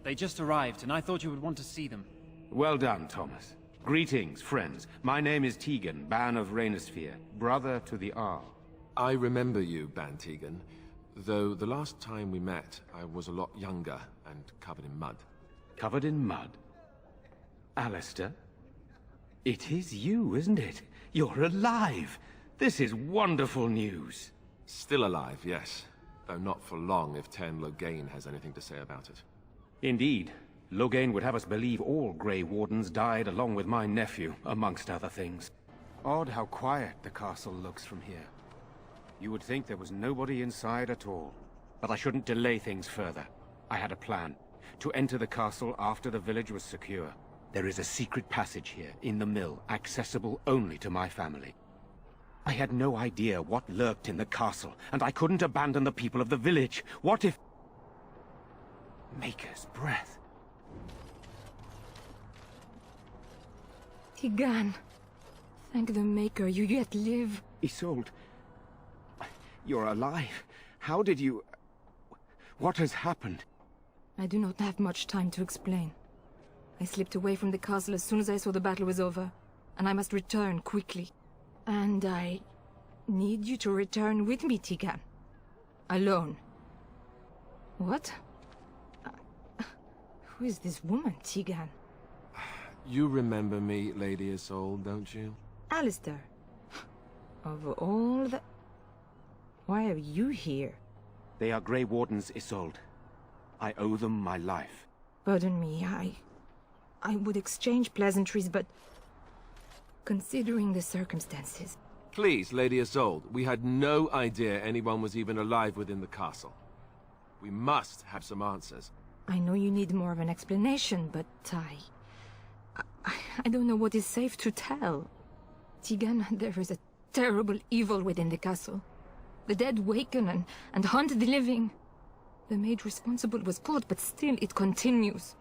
They just arrived, and I thought you would want to see them. Well done, Thomas. Greetings, friends. My name is Tegan, Ban of Rainersphere, brother to the Arl. I remember you, Ban Tegan. Though the last time we met, I was a lot younger and covered in mud. Covered in mud? Alistair? It is you, isn't it? You're alive! This is wonderful news! Still alive, yes. Though not for long if Ten Loghain has anything to say about it. Indeed. Loghain would have us believe all Grey Wardens died along with my nephew, amongst other things. Odd how quiet the castle looks from here. You would think there was nobody inside at all. But I shouldn't delay things further. I had a plan. To enter the castle after the village was secure. There is a secret passage here, in the mill, accessible only to my family. I had no idea what lurked in the castle, and I couldn't abandon the people of the village. What if... Maker's breath. Tegan, thank the Maker, you yet live. Isolde, you're alive. How did you... What has happened? I do not have much time to explain. I slipped away from the castle as soon as I saw the battle was over, and I must return quickly. And I need you to return with me, Tegan. Alone. What? Who is this woman, Tegan? You remember me, Lady Isolde, don't you? Alistair. Of all the... Why are you here? They are Grey Wardens, Isolde. I owe them my life. Pardon me, I would exchange pleasantries, but... Considering the circumstances... Please, Lady Isolde, we had no idea anyone was even alive within the castle. We must have some answers. I know you need more of an explanation, but I don't know what is safe to tell. Tegan, there is a terrible evil within the castle. The dead waken and hunt the living. The maid responsible was caught, but still it continues.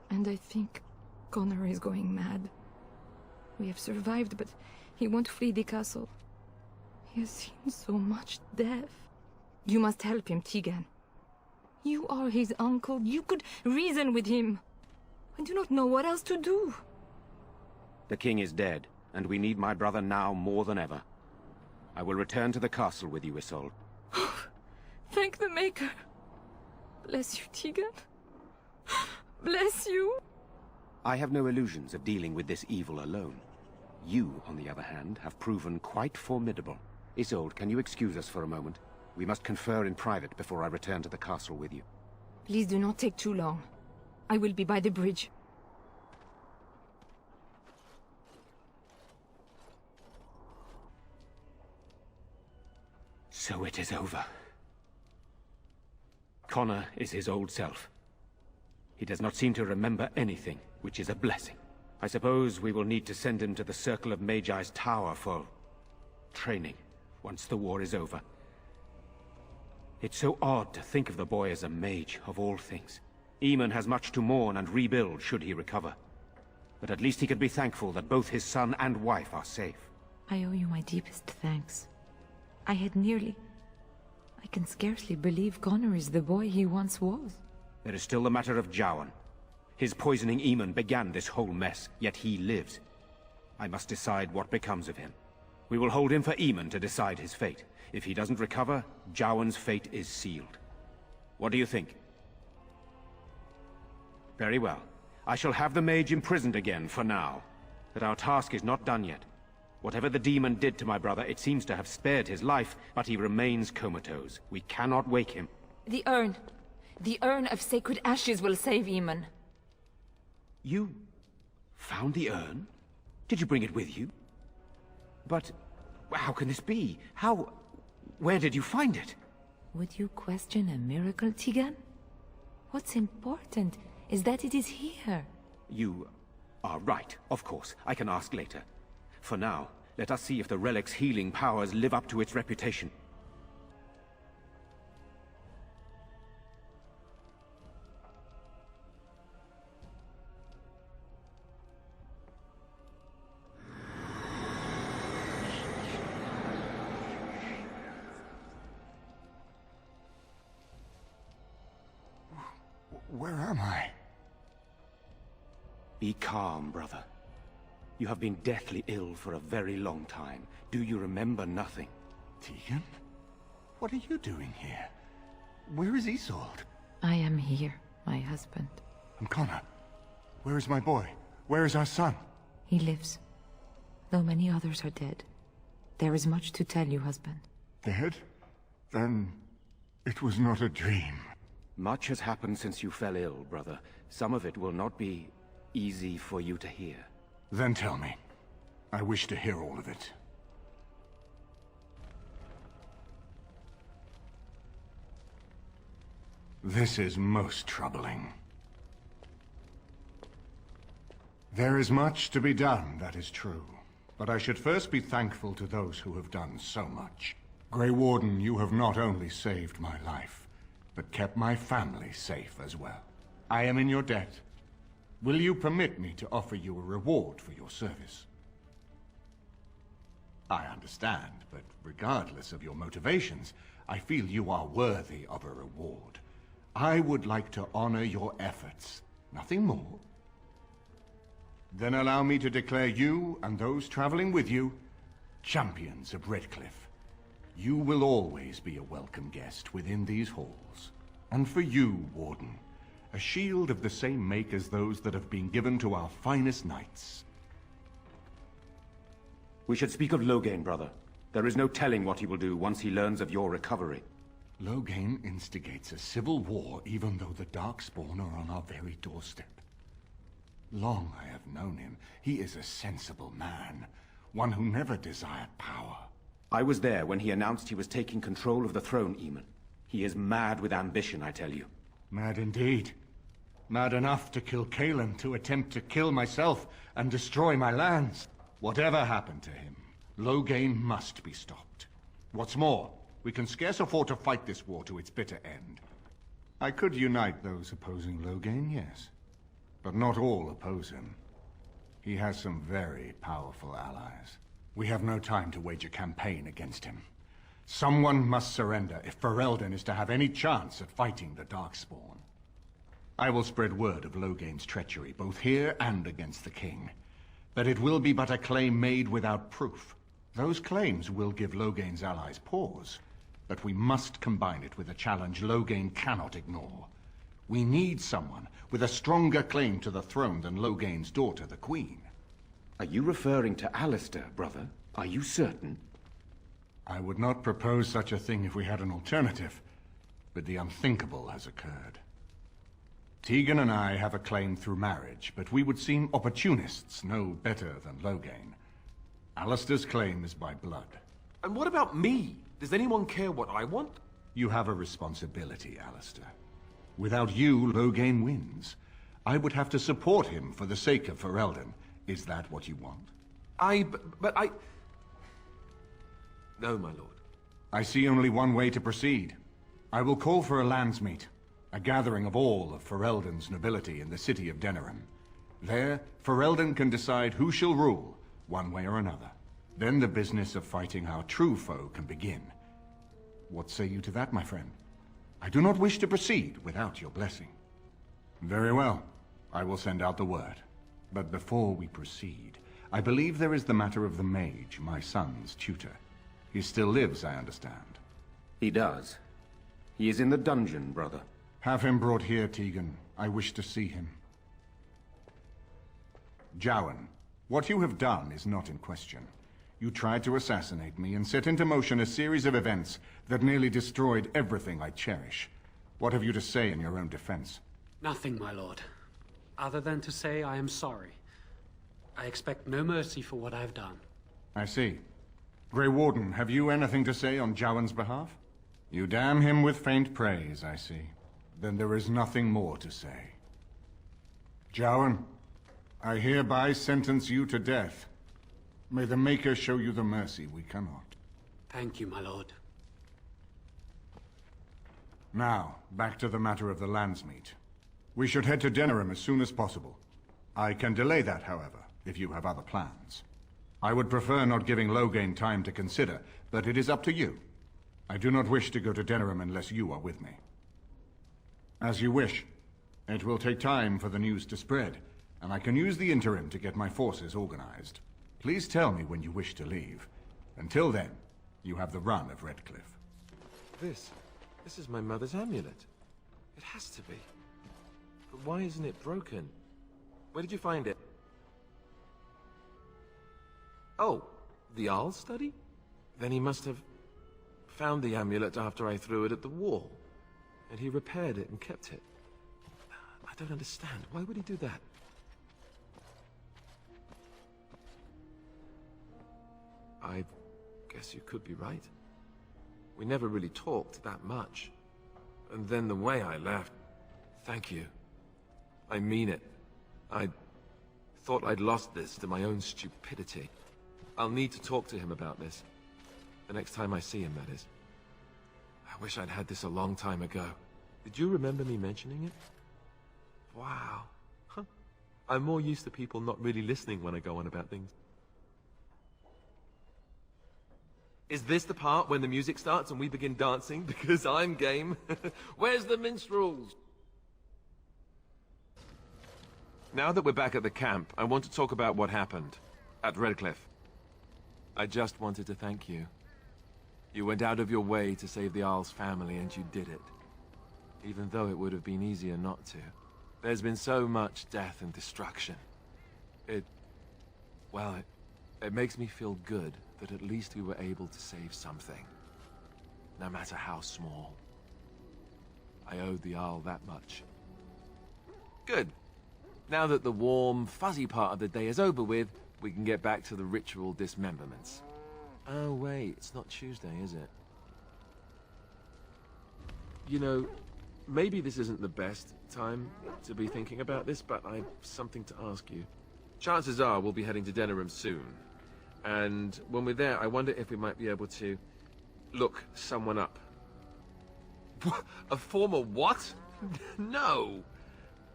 And I think Connor is going mad. We have survived, but he won't flee the castle. He has seen so much death. You must help him, Tegan. You are his uncle. You could reason with him. I do not know what else to do. The king is dead, and we need my brother now more than ever. I will return to the castle with you, Isolde. Thank the Maker. Bless you, Tegan. Bless you. I have no illusions of dealing with this evil alone. You, on the other hand, have proven quite formidable. Isolde, can you excuse us for a moment? We must confer in private before I return to the castle with you. Please do not take too long. I will be by the bridge. So it is over. Connor is his old self. He does not seem to remember anything, which is a blessing. I suppose we will need to send him to the Circle of Magi's tower for training, once the war is over. It's so odd to think of the boy as a mage, of all things. Eamon has much to mourn and rebuild should he recover. But at least he can be thankful that both his son and wife are safe. I owe you my deepest thanks. I can scarcely believe Connor is the boy he once was. There is still the matter of Jowan. His poisoning Eamon began this whole mess, yet he lives. I must decide what becomes of him. We will hold him for Eamon to decide his fate. If he doesn't recover, Jowan's fate is sealed. What do you think? Very well. I shall have the mage imprisoned again for now. But our task is not done yet. Whatever the demon did to my brother, it seems to have spared his life, but he remains comatose. We cannot wake him. The urn. The urn of sacred ashes will save Eamon. You found the urn? Did you bring it with you? But how can this be? Where did you find it? Would you question a miracle, Tegan? What's important is that it is here. You are right, of course. I can ask later. For now, let us see if the relic's healing powers live up to its reputation. Where am I? Be calm, brother. You have been deathly ill for a very long time. Do you remember nothing? Tegan? What are you doing here? Where is Isolde? I am here, my husband. And Connor? Where is my boy? Where is our son? He lives. Though many others are dead. There is much to tell you, husband. Dead? Then it was not a dream. Much has happened since you fell ill, brother. Some of it will not be easy for you to hear. Then tell me. I wish to hear all of it. This is most troubling. There is much to be done, that is true. But I should first be thankful to those who have done so much. Grey Warden, you have not only saved my life, but kept my family safe as well. I am in your debt. Will you permit me to offer you a reward for your service? I understand, but regardless of your motivations, I feel you are worthy of a reward. I would like to honor your efforts, nothing more. Then allow me to declare you and those traveling with you champions of Redcliffe. You will always be a welcome guest within these halls. And for you, Warden, a shield of the same make as those that have been given to our finest knights. We should speak of Loghain, brother. There is no telling what he will do once he learns of your recovery. Loghain instigates a civil war even though the Darkspawn are on our very doorstep. Long I have known him. He is a sensible man, one who never desired power. I was there when he announced he was taking control of the throne, Eamon. He is mad with ambition, I tell you. Mad indeed. Mad enough to kill Cailan, to attempt to kill myself and destroy my lands. Whatever happened to him, Loghain must be stopped. What's more, we can scarce afford to fight this war to its bitter end. I could unite those opposing Loghain, yes. But not all oppose him. He has some very powerful allies. We have no time to wage a campaign against him. Someone must surrender if Ferelden is to have any chance at fighting the Darkspawn. I will spread word of Loghain's treachery, both here and against the king. But it will be but a claim made without proof. Those claims will give Loghain's allies pause, but we must combine it with a challenge Loghain cannot ignore. We need someone with a stronger claim to the throne than Loghain's daughter, the Queen. Are you referring to Alistair, brother? Are you certain? I would not propose such a thing if we had an alternative, but the unthinkable has occurred. Tegan and I have a claim through marriage, but we would seem opportunists no better than Loghain. Alistair's claim is by blood. And what about me? Does anyone care what I want? You have a responsibility, Alistair. Without you, Loghain wins. I would have to support him for the sake of Ferelden, Is that what you want? But I... No, my lord. I see only one way to proceed. I will call for a landsmeet, a gathering of all of Ferelden's nobility in the city of Denerim. There, Ferelden can decide who shall rule, one way or another. Then the business of fighting our true foe can begin. What say you to that, my friend? I do not wish to proceed without your blessing. Very well. I will send out the word. But before we proceed, I believe there is the matter of the mage, my son's tutor. He still lives, I understand. He does. He is in the dungeon, brother. Have him brought here, Tegan. I wish to see him. Jowan, what you have done is not in question. You tried to assassinate me and set into motion a series of events that nearly destroyed everything I cherish. What have you to say in your own defense? Nothing, my lord. Other than to say I am sorry. I expect no mercy for what I have done. I see. Grey Warden, have you anything to say on Jowan's behalf? You damn him with faint praise, I see. Then there is nothing more to say. Jowan, I hereby sentence you to death. May the Maker show you the mercy we cannot. Thank you, my lord. Now, back to the matter of the landsmeet. We should head to Denerim as soon as possible. I can delay that, however, if you have other plans. I would prefer not giving Loghain time to consider, but it is up to you. I do not wish to go to Denerim unless you are with me. As you wish. It will take time for the news to spread, and I can use the interim to get my forces organized. Please tell me when you wish to leave. Until then, you have the run of Redcliffe. This is my mother's amulet. It has to be. But why isn't it broken? Where did you find it? Oh, the Arl study? Then he must have found the amulet after I threw it at the wall. And he repaired it and kept it. I don't understand. Why would he do that? I guess you could be right. We never really talked that much. And then the way I left... Thank you. I mean it. I thought I'd lost this to my own stupidity. I'll need to talk to him about this. The next time I see him, that is. I wish I'd had this a long time ago. Did you remember me mentioning it? Wow. Huh. I'm more used to people not really listening when I go on about things. Is this the part when the music starts and we begin dancing? Because I'm game. Where's the minstrels? Now that we're back at the camp, I want to talk about what happened at Redcliffe. I just wanted to thank you. You went out of your way to save the Arl's family, and you did it. Even though it would have been easier not to. There's been so much death and destruction. It makes me feel good that at least we were able to save something. No matter how small. I owed the Arl that much. Good. Now that the warm, fuzzy part of the day is over with, we can get back to the ritual dismemberments. Oh wait, it's not Tuesday, is it? You know, maybe this isn't the best time to be thinking about this, but I've something to ask you. Chances are we'll be heading to Denerim soon. And when we're there, I wonder if we might be able to look someone up. A former what? No!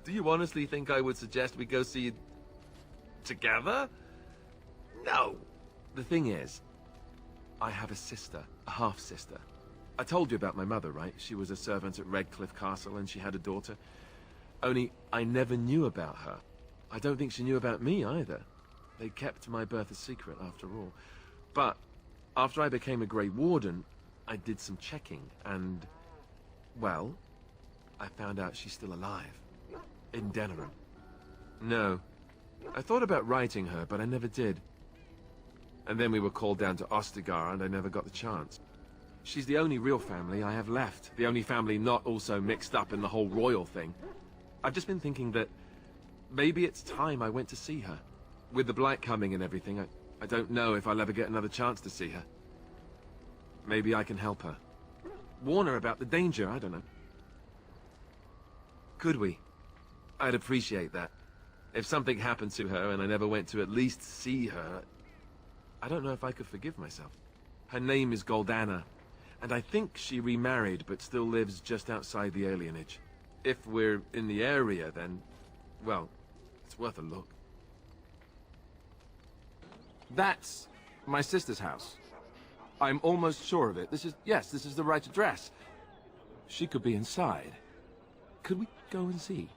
Do you honestly think I would suggest we go see... together? No! The thing is, I have a sister, a half-sister. I told you about my mother, right? She was a servant at Redcliffe Castle and she had a daughter. Only, I never knew about her. I don't think she knew about me either. They kept my birth a secret, after all. But, after I became a Grey Warden, I did some checking, and... well, I found out she's still alive. In Denerim. No. I thought about writing her, but I never did. And then we were called down to Ostagar, and I never got the chance. She's the only real family I have left. The only family not also mixed up in the whole royal thing. I've just been thinking that maybe it's time I went to see her. With the blight coming and everything, I don't know if I'll ever get another chance to see her. Maybe I can help her. Warn her about the danger, I don't know. Could we? I'd appreciate that. If something happened to her and I never went to at least see her, I don't know if I could forgive myself. Her name is Goldana, and I think she remarried but still lives just outside the alienage. If we're in the area, then, well, it's worth a look. That's my sister's house. I'm almost sure of it. This is the right address. She could be inside. Could we go and see?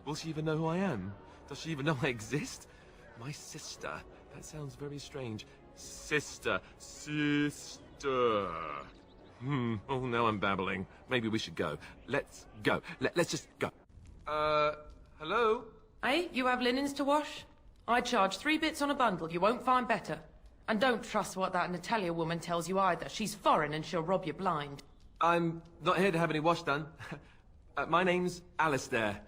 Will she even know who I am? Does she even know I exist? My sister. That sounds very strange. Sister. Oh, now I'm babbling. Maybe we should go. Let's go. Let's just go. Hello? Hey, you have linens to wash? I charge 3 bits on a bundle. You won't find better. And don't trust what that Natalia woman tells you either. She's foreign and she'll rob you blind. I'm not here to have any wash done. My name's Alistair.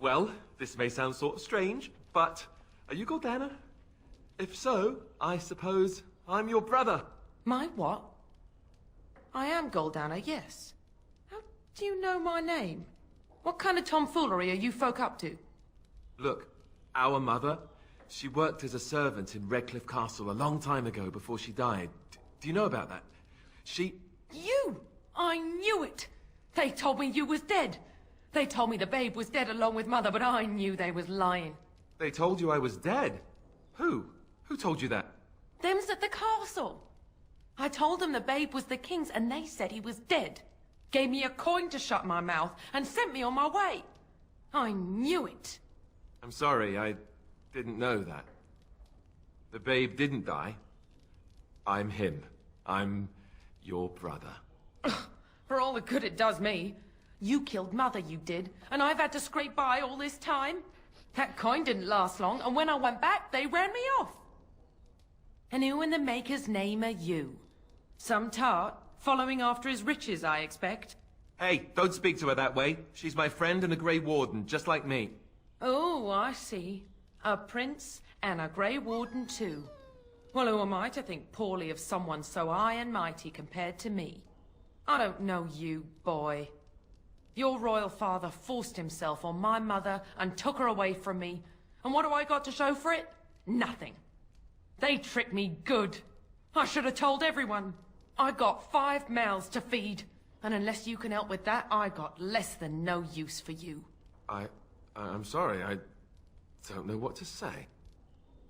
Well, this may sound sort of strange, but are you Goldana? If so, I suppose I'm your brother. My what? I am Goldana, yes. How do you know my name? What kind of tomfoolery are you folk up to? Look, our mother, she worked as a servant in Redcliffe Castle a long time ago before she died. Do you know about that? You! I knew it! They told me you was dead. They told me the babe was dead along with mother, but I knew they was lying. They told you I was dead? Who? Who told you that? Them's at the castle. I told them the babe was the king's and they said he was dead. Gave me a coin to shut my mouth and sent me on my way. I knew it. I'm sorry, I didn't know that. The babe didn't die. I'm him. I'm your brother. For all the good it does me. You killed mother, you did, and I've had to scrape by all this time. That coin didn't last long, and when I went back, they ran me off. And who in the maker's name are you? Some tart, following after his riches, I expect. Hey, don't speak to her that way. She's my friend and a Grey Warden, just like me. Oh, I see. A prince and a Grey Warden too. Well, who am I to think poorly of someone so high and mighty compared to me? I don't know you, boy. Your royal father forced himself on my mother and took her away from me. And what do I got to show for it? Nothing. They tricked me good. I should have told everyone. I got 5 mouths to feed. And unless you can help with that, I got less than no use for you. I'm sorry, I don't know what to say.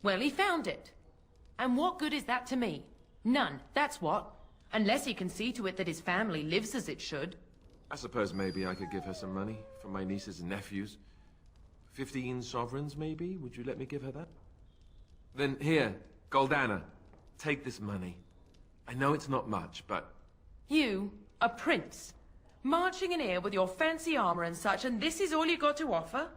Well, he found it. And what good is that to me? None, that's what. Unless he can see to it that his family lives as it should. I suppose maybe I could give her some money for my nieces and nephews. 15 sovereigns, maybe? Would you let me give her that? Then here, Goldana, take this money. I know it's not much, but... You, a prince, marching in here with your fancy armor and such, and this is all you got to offer?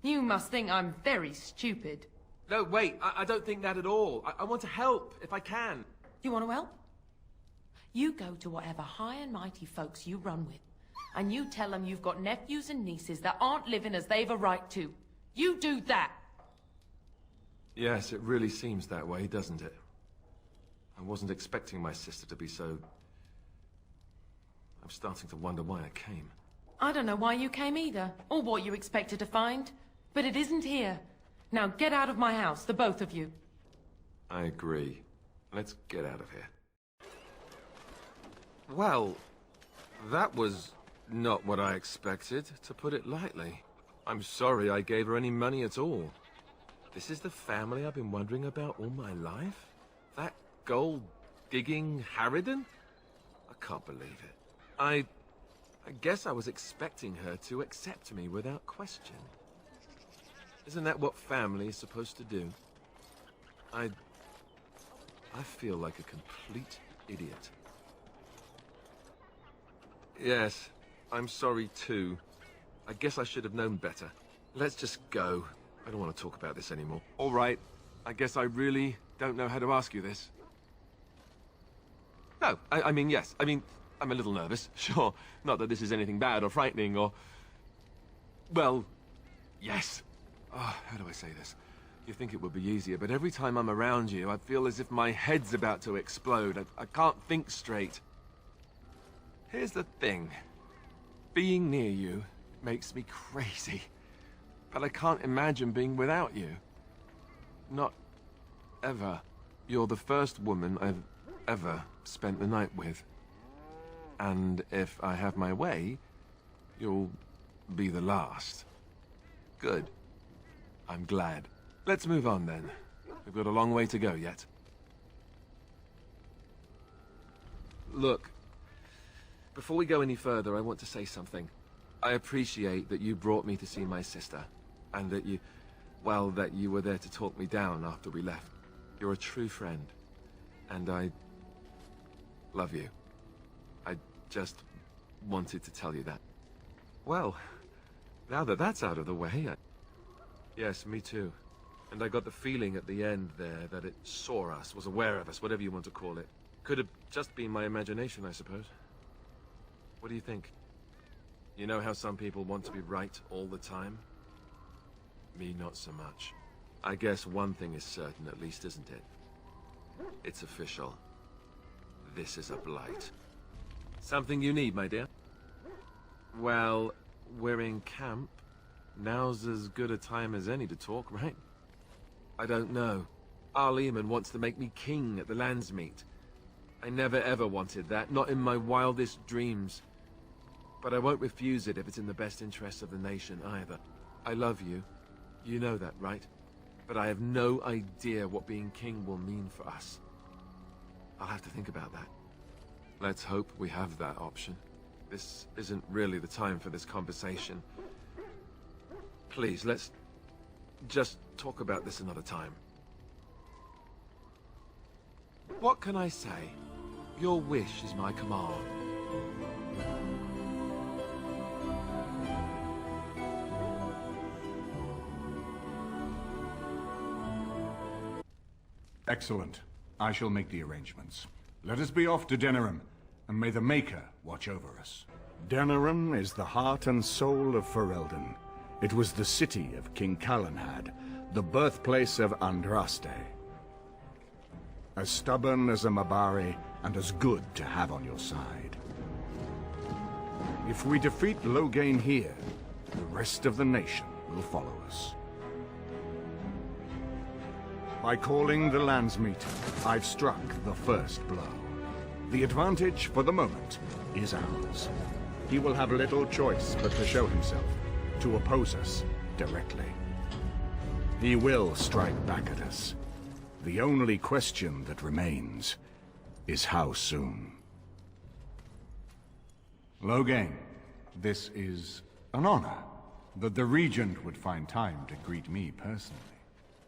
You must think I'm very stupid. No, wait, I don't think that at all. I want to help, if I can. You want to help? You go to whatever high and mighty folks you run with, and you tell them you've got nephews and nieces that aren't living as they've a right to. You do that! Yes, it really seems that way, doesn't it? I wasn't expecting my sister to be so... I'm starting to wonder why I came. I don't know why you came either, or what you expected to find. But it isn't here. Now get out of my house, the both of you. I agree. Let's get out of here. Well, that was not what I expected, to put it lightly. I'm sorry I gave her any money at all. This is the family I've been wondering about all my life? That gold-digging harridan? I can't believe it. I guess I was expecting her to accept me without question. Isn't that what family is supposed to do? I feel like a complete idiot. Yes, I'm sorry too. I guess I should have known better. Let's just go. I don't want to talk about this anymore. All right, I guess I really don't know how to ask you this. No, I mean, yes. I mean, I'm a little nervous, sure. Not that this is anything bad or frightening or... Well, yes. Oh, how do I say this? You think it would be easier, but every time I'm around you, I feel as if my head's about to explode. I can't think straight. Here's the thing. Being near you makes me crazy. but I can't imagine being without you. Not ever. You're the first woman I've ever spent the night with. And if I have my way, you'll be the last. Good. I'm glad. Let's move on then. We've got a long way to go yet. Look, before we go any further, I want to say something. I appreciate that you brought me to see my sister, and that you, well, that you were there to talk me down after we left. You're a true friend, and I love you. I just wanted to tell you that. Well, now that that's out of the way, yes, me too. And I got the feeling at the end there that it saw us, was aware of us, whatever you want to call it. Could have just been my imagination, I suppose. What do you think? You know how some people want to be right all the time? Me, not so much. I guess one thing is certain, at least, isn't it? It's official. This is a blight. Something you need, my dear? Well, we're in camp. Now's as good a time as any to talk, right? I don't know. Arleman wants to make me king at the Landsmeet. I never ever wanted that, not in my wildest dreams. But I won't refuse it if it's in the best interests of the nation either. I love you. You know that, right? But I have no idea what being king will mean for us. I'll have to think about that. Let's hope we have that option. This isn't really the time for this conversation. Please, let's just talk about this another time. What can I say? Your wish is my command. Excellent. I shall make the arrangements. Let us be off to Denerim, and may the Maker watch over us. Denerim is the heart and soul of Ferelden. It was the city of King Calenhad, the birthplace of Andraste. As stubborn as a Mabari, and as good to have on your side. If we defeat Loghain here, the rest of the nation will follow us. By calling the Landsmeet, I've struck the first blow. The advantage, for the moment, is ours. He will have little choice but to show himself, to oppose us directly. He will strike back at us. The only question that remains is how soon. Loghain, this is an honor that the Regent would find time to greet me personally.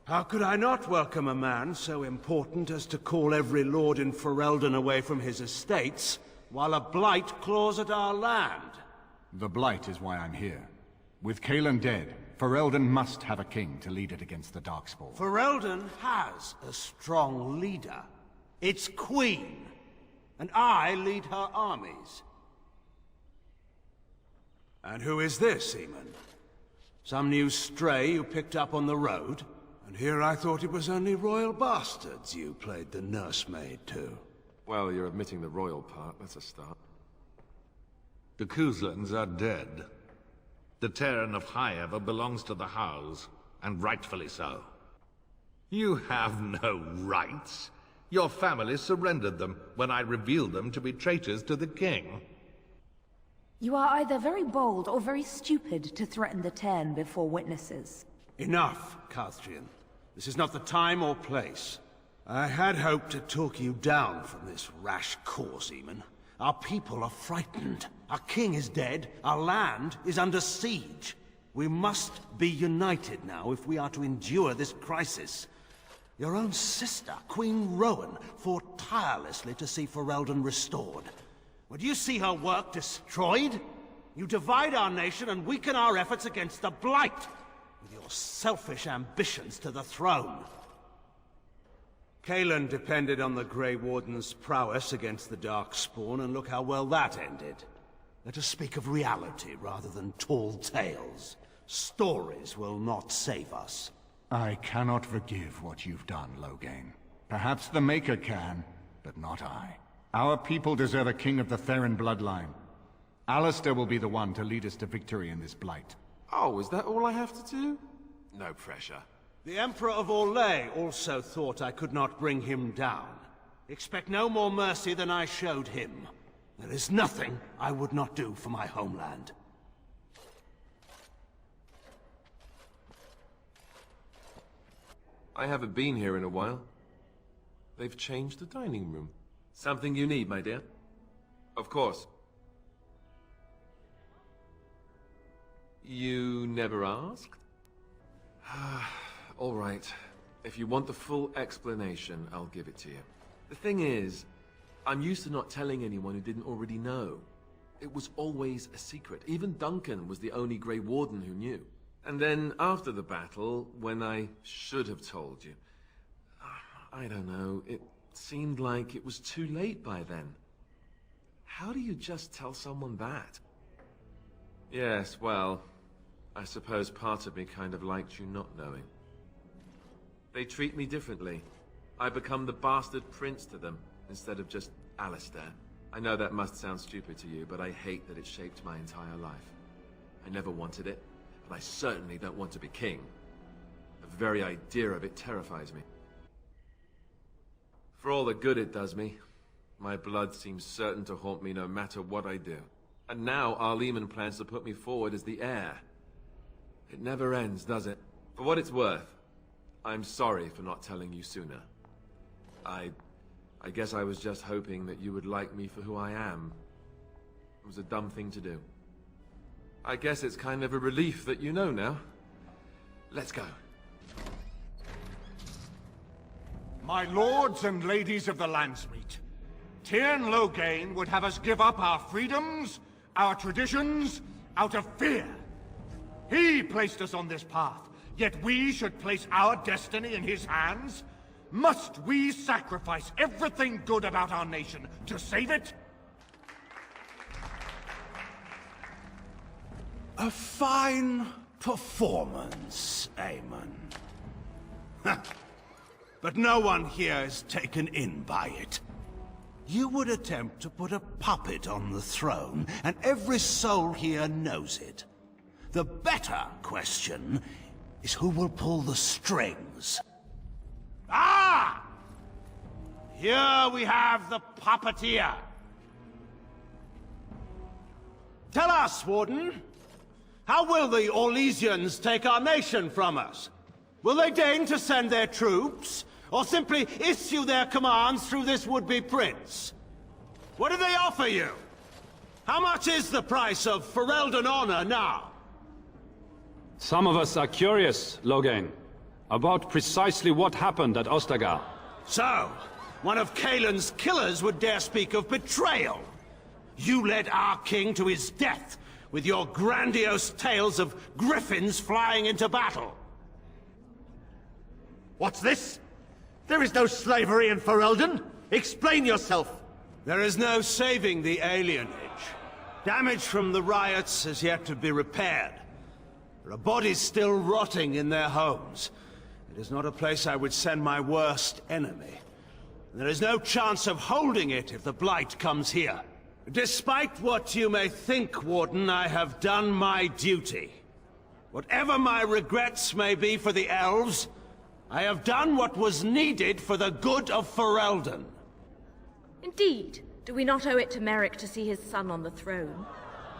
How could I not welcome a man so important as to call every lord in Ferelden away from his estates, while a blight claws at our land? The blight is why I'm here. With Cailan dead, Ferelden must have a king to lead it against the Darkspawn. Ferelden has a strong leader. Its queen. And I lead her armies. And who is this, Eamon? Some new stray you picked up on the road? And here I thought it was only royal bastards you played the nursemaid to. Well, you're admitting the royal part. That's a start. The Kuzlans are dead. The Terran of Highever belongs to the House, and rightfully so. You have no rights. Your family surrendered them when I revealed them to be traitors to the king. You are either very bold or very stupid to threaten the Terran before witnesses. Enough, Carthrian. This is not the time or place. I had hoped to talk you down from this rash course, Eamon. Our people are frightened. Our king is dead. Our land is under siege. We must be united now if we are to endure this crisis. Your own sister, Queen Rowan, fought tirelessly to see Ferelden restored. Would you see her work destroyed? You divide our nation and weaken our efforts against the Blight, with your selfish ambitions to the throne. Cailan depended on the Grey Warden's prowess against the Darkspawn, and look how well that ended. Let us speak of reality rather than tall tales. Stories will not save us. I cannot forgive what you've done, Loghain. Perhaps the Maker can, but not I. Our people deserve a king of the Theron bloodline. Alistair will be the one to lead us to victory in this blight. Oh, is that all I have to do? No pressure. The Emperor of Orlais also thought I could not bring him down. Expect no more mercy than I showed him. There is nothing I would not do for my homeland. I haven't been here in a while. They've changed the dining room. Something you need, my dear? Of course. You never asked? All right. If you want the full explanation, I'll give it to you. The thing is, I'm used to not telling anyone who didn't already know. It was always a secret. Even Duncan was the only Grey Warden who knew. And then, after the battle, when I should have told you, I don't know, it seemed like it was too late by then. How do you just tell someone that? Yes, well, I suppose part of me kind of liked you not knowing. They treat me differently. I become the bastard prince to them, instead of just Alistair. I know that must sound stupid to you, but I hate that it shaped my entire life. I never wanted it. I certainly don't want to be king. The very idea of it terrifies me. For all the good it does me, my blood seems certain to haunt me no matter what I do. And now Arleman plans to put me forward as the heir. It never ends, does it? For what it's worth, I'm sorry for not telling you sooner. I guess I was just hoping that you would like me for who I am. It was a dumb thing to do. I guess it's kind of a relief that you know now. Let's go. My lords and ladies of the Landsmeet, Tyrn Loghain would have us give up our freedoms, our traditions, out of fear. He placed us on this path, yet we should place our destiny in his hands? Must we sacrifice everything good about our nation to save it? A fine performance, Aemon. But no one here is taken in by it. You would attempt to put a puppet on the throne, and every soul here knows it. The better question is who will pull the strings. Ah! Here we have the puppeteer. Tell us, Warden. How will the Orlesians take our nation from us? Will they deign to send their troops, or simply issue their commands through this would-be prince? What do they offer you? How much is the price of Ferelden honor now? Some of us are curious, Loghain, about precisely what happened at Ostagar. So, one of Kaelin's killers would dare speak of betrayal. You led our king to his death, with your grandiose tales of griffins flying into battle. What's this? There is no slavery in Ferelden. Explain yourself. There is no saving the alienage. Damage from the riots has yet to be repaired. There are bodies still rotting in their homes. It is not a place I would send my worst enemy. There is no chance of holding it if the Blight comes here. Despite what you may think, Warden, I have done my duty. Whatever my regrets may be for the elves, I have done what was needed for the good of Ferelden. Indeed. Do we not owe it to Merrick to see his son on the throne?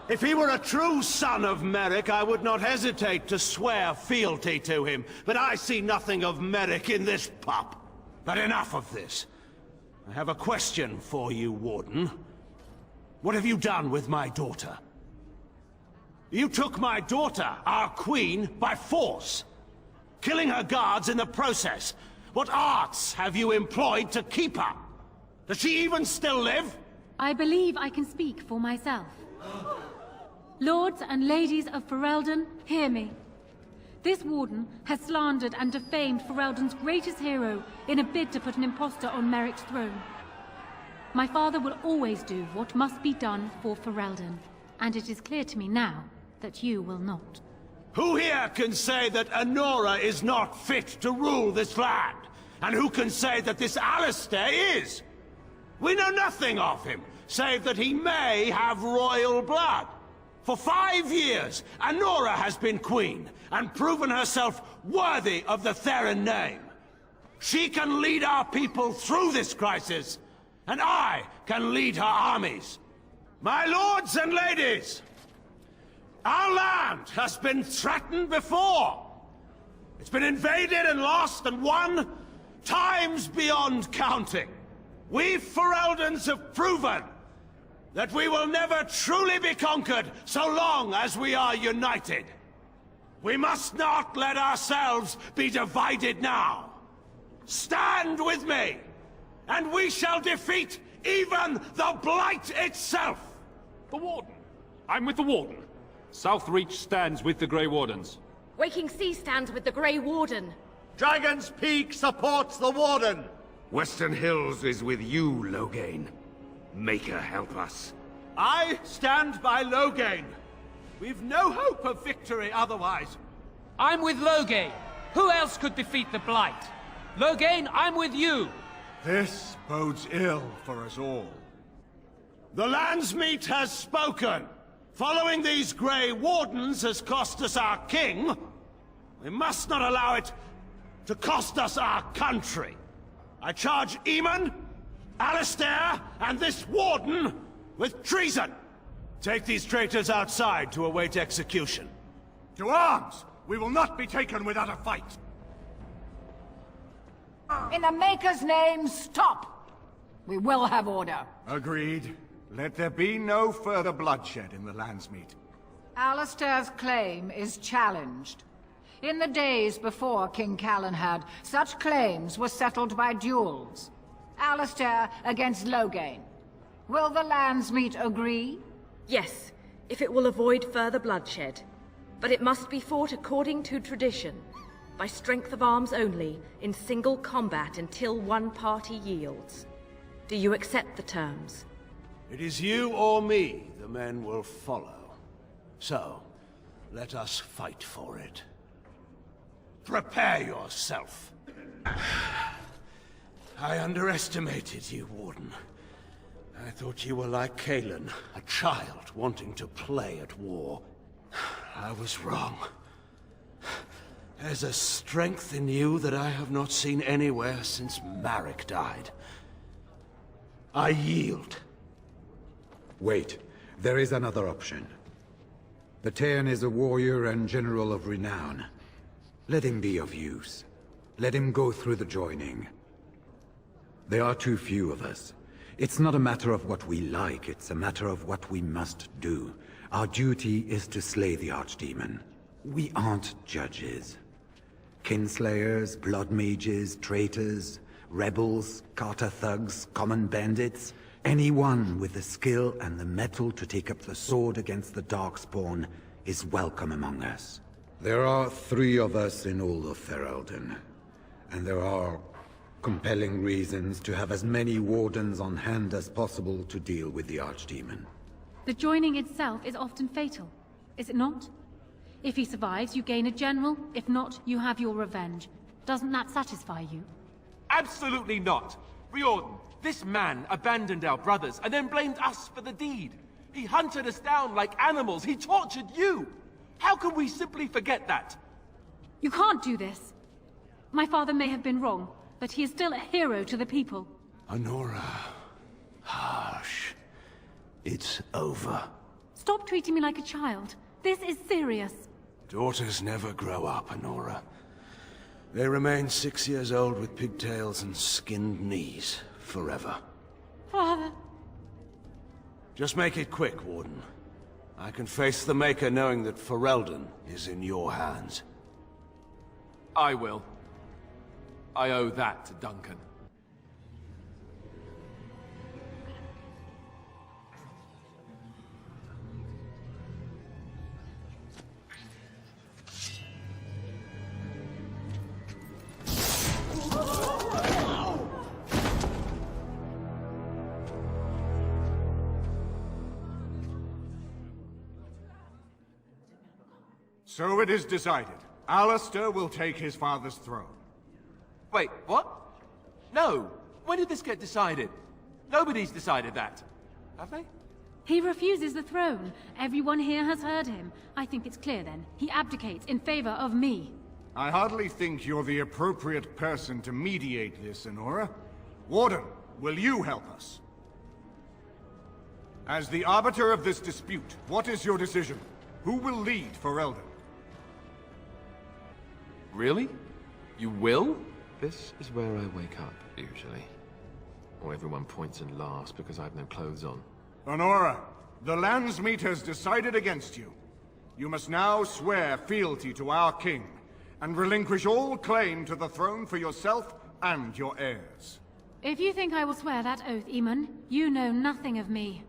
If he were a true son of Merrick, I would not hesitate to swear fealty to him. But I see nothing of Merrick in this pup. But enough of this. I have a question for you, Warden. What have you done with my daughter? You took my daughter, our queen, by force, killing her guards in the process. What arts have you employed to keep her? Does she even still live? I believe I can speak for myself. Lords and ladies of Ferelden, hear me. This warden has slandered and defamed Ferelden's greatest hero in a bid to put an impostor on Merrick's throne. My father will always do what must be done for Ferelden, and it is clear to me now that you will not. Who here can say that Anora is not fit to rule this land? And who can say that this Alistair is? We know nothing of him, save that he may have royal blood. For 5 years, Anora has been queen, and proven herself worthy of the Theron name. She can lead our people through this crisis, and I can lead her armies. My lords and ladies, our land has been threatened before. It's been invaded and lost and won times beyond counting. We Fereldans have proven that we will never truly be conquered so long as we are united. We must not let ourselves be divided now. Stand with me, and we shall defeat even the Blight itself! The Warden. I'm with the Warden. Southreach stands with the Grey Wardens. Waking Sea stands with the Grey Warden. Dragon's Peak supports the Warden! Western Hills is with you, Loghain. Make her help us. I stand by Loghain. We've no hope of victory otherwise. I'm with Loghain. Who else could defeat the Blight? Loghain, I'm with you. This bodes ill for us all. The Landsmeet has spoken. Following these Grey Wardens has cost us our king. We must not allow it to cost us our country. I charge Eamon, Alistair, and this Warden with treason. Take these traitors outside to await execution. To arms! We will not be taken without a fight! In the Maker's name, stop! We will have order. Agreed. Let there be no further bloodshed in the Landsmeet. Alistair's claim is challenged. In the days before King Calenhad, such claims were settled by duels. Alistair against Loghain. Will the Landsmeet agree? Yes, if it will avoid further bloodshed. But it must be fought according to tradition, by strength of arms only, in single combat until one party yields. Do you accept the terms? It is you or me the men will follow. So, let us fight for it. Prepare yourself. I underestimated you, Warden. I thought you were like Cailan, a child wanting to play at war. I was wrong. There's a strength in you that I have not seen anywhere since Marek died. I yield. Wait, there is another option. The Terran is a warrior and general of renown. Let him be of use. Let him go through the joining. There are too few of us. It's not a matter of what we like, it's a matter of what we must do. Our duty is to slay the Archdemon. We aren't judges. Kinslayers, blood mages, traitors, rebels, Carter thugs, common bandits. Anyone with the skill and the mettle to take up the sword against the Darkspawn is welcome among us. There are 3 of us in all of Ferelden, and there are compelling reasons to have as many wardens on hand as possible to deal with the Archdemon. The joining itself is often fatal, is it not? If he survives, you gain a general. If not, you have your revenge. Doesn't that satisfy you? Absolutely not! Riordan, this man abandoned our brothers and then blamed us for the deed. He hunted us down like animals. He tortured you. How can we simply forget that? You can't do this. My father may have been wrong, but he is still a hero to the people. Anora. Hush. It's over. Stop treating me like a child. This is serious. Daughters never grow up, Anora. They remain 6 years old with pigtails and skinned knees forever. Father. Just make it quick, Warden. I can face the Maker knowing that Ferelden is in your hands. I will. I owe that to Duncan. So it is decided. Alistair will take his father's throne. Wait, what? No! When did this get decided? Nobody's decided that. Have they? He refuses the throne. Everyone here has heard him. I think it's clear then. He abdicates in favor of me. I hardly think you're the appropriate person to mediate this, Honora. Warden, will you help us? As the arbiter of this dispute, what is your decision? Who will lead Ferelden? Really? You will? This is where I wake up, usually. Or everyone points and laughs because I have no clothes on. Honora, the Landsmeet has decided against you. You must now swear fealty to our king, and relinquish all claim to the throne for yourself and your heirs. If you think I will swear that oath, Eamon, you know nothing of me.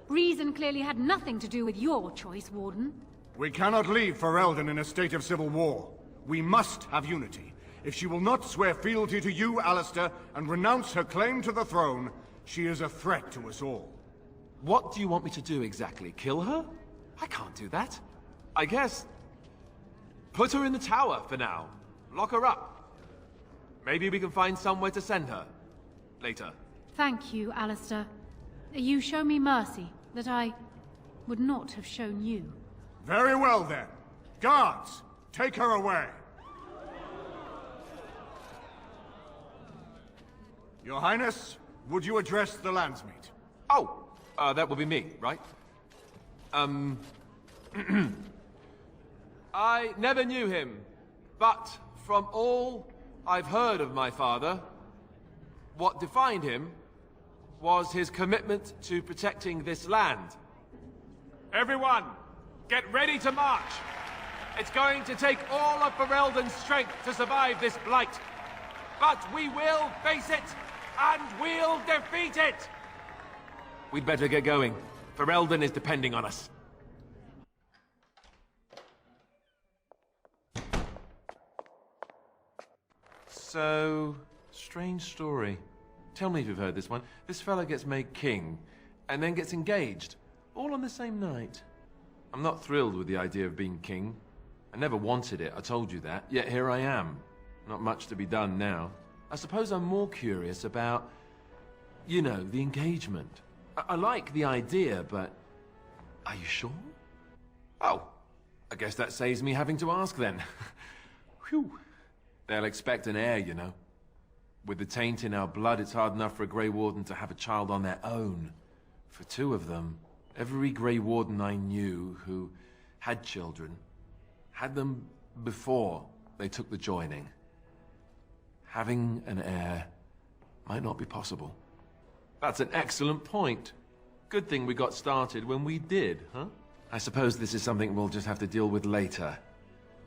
Reason clearly had nothing to do with your choice, Warden. We cannot leave Ferelden in a state of civil war. We must have unity. If she will not swear fealty to you, Alistair, and renounce her claim to the throne, she is a threat to us all. What do you want me to do exactly? Kill her? I can't do that. I guess... put her in the tower for now. Lock her up. Maybe we can find somewhere to send her. Later. Thank you, Alistair. You show me mercy that I would not have shown you. Very well then. Guards, take her away. Your Highness, would you address the Landsmeet? Oh, that will be me, right? I never knew him, but from all I've heard of my father, what defined him was his commitment to protecting this land. Everyone, get ready to march! It's going to take all of Ferelden's strength to survive this blight. But we will face it, and we'll defeat it! We'd better get going. Ferelden is depending on us. So, strange story. Tell me if you've heard this one. This fella gets made king, and then gets engaged, all on the same night. I'm not thrilled with the idea of being king. I never wanted it, I told you that, yet here I am. Not much to be done now. I suppose I'm more curious about, you know, the engagement. I like the idea, but are you sure? Oh, I guess that saves me having to ask then. Whew. They'll expect an heir, you know. With the taint in our blood, it's hard enough for a Grey Warden to have a child on their own. For two of them, every Grey Warden I knew who had children, had them before they took the joining. Having an heir might not be possible. That's an excellent point. Good thing we got started when we did, huh? I suppose this is something we'll just have to deal with later.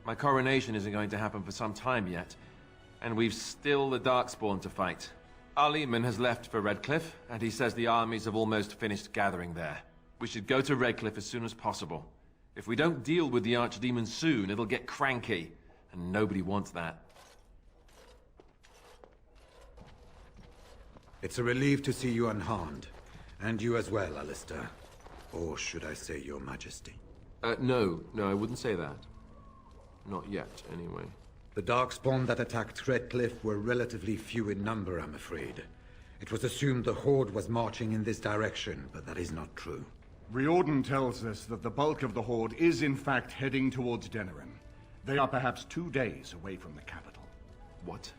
My coronation isn't going to happen for some time yet, and we've still the Darkspawn to fight. Eamon has left for Redcliffe, and he says the armies have almost finished gathering there. We should go to Redcliffe as soon as possible. If we don't deal with the Archdemon soon, it'll get cranky, and nobody wants that. It's a relief to see you unharmed. And you as well, Alistair. Or should I say your majesty? No, I wouldn't say that. Not yet, anyway. The Darkspawn that attacked Redcliffe were relatively few in number, I'm afraid. It was assumed the Horde was marching in this direction, but that is not true. Riordan tells us that the bulk of the Horde is in fact heading towards Denerim. They are perhaps 2 days away from the capital. What?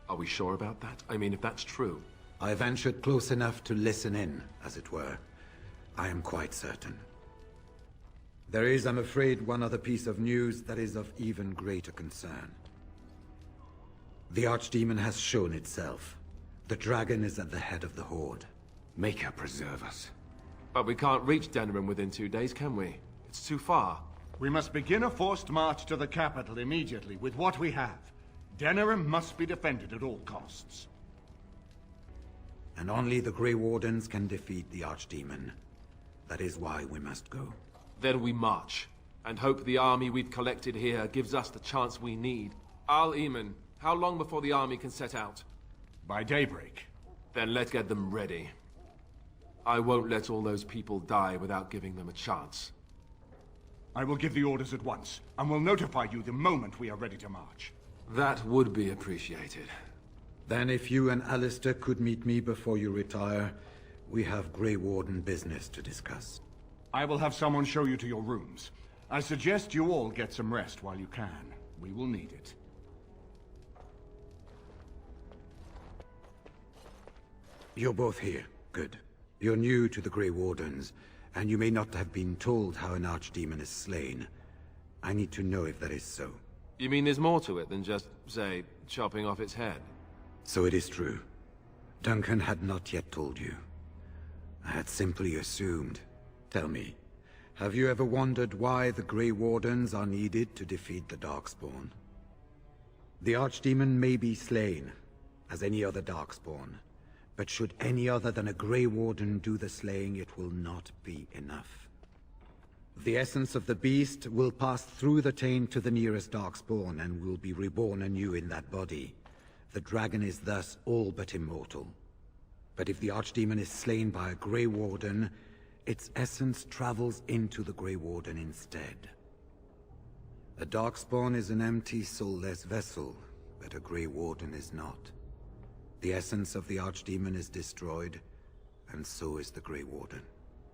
Are we sure about that? I mean, if that's true... I ventured close enough to listen in, as it were. I am quite certain. There is, I'm afraid, one other piece of news that is of even greater concern. The Archdemon has shown itself. The dragon is at the head of the Horde. Make her preserve us. But we can't reach Denerim within 2 days, can we? It's too far. We must begin a forced march to the capital immediately with what we have. Denerim must be defended at all costs. And only the Grey Wardens can defeat the Archdemon. That is why we must go. Then we march, and hope the army we've collected here gives us the chance we need. Eamon, how long before the army can set out? By daybreak. Then let's get them ready. I won't let all those people die without giving them a chance. I will give the orders at once, and will notify you the moment we are ready to march. That would be appreciated. Then if you and Alistair could meet me before you retire, We have Grey Warden business to discuss. I will have someone show you to your rooms. I suggest you all get some rest while you can. We will need it. You're both here. Good. You're new to the Grey Wardens, and you may not have been told how an archdemon is slain. I need to know if that is so. You mean there's more to it than just, say, chopping off its head? So it is true. Duncan had not yet told you. I had simply assumed. Tell me, have you ever wondered why the Grey Wardens are needed to defeat the Darkspawn? The Archdemon may be slain, as any other Darkspawn, but should any other than a Grey Warden do the slaying, it will not be enough. The essence of the beast will pass through the taint to the nearest Darkspawn and will be reborn anew in that body. The dragon is thus all but immortal. But if the Archdemon is slain by a Grey Warden, its essence travels into the Grey Warden instead. A Darkspawn is an empty, soulless vessel, but a Grey Warden is not. The essence of the Archdemon is destroyed, and so is the Grey Warden.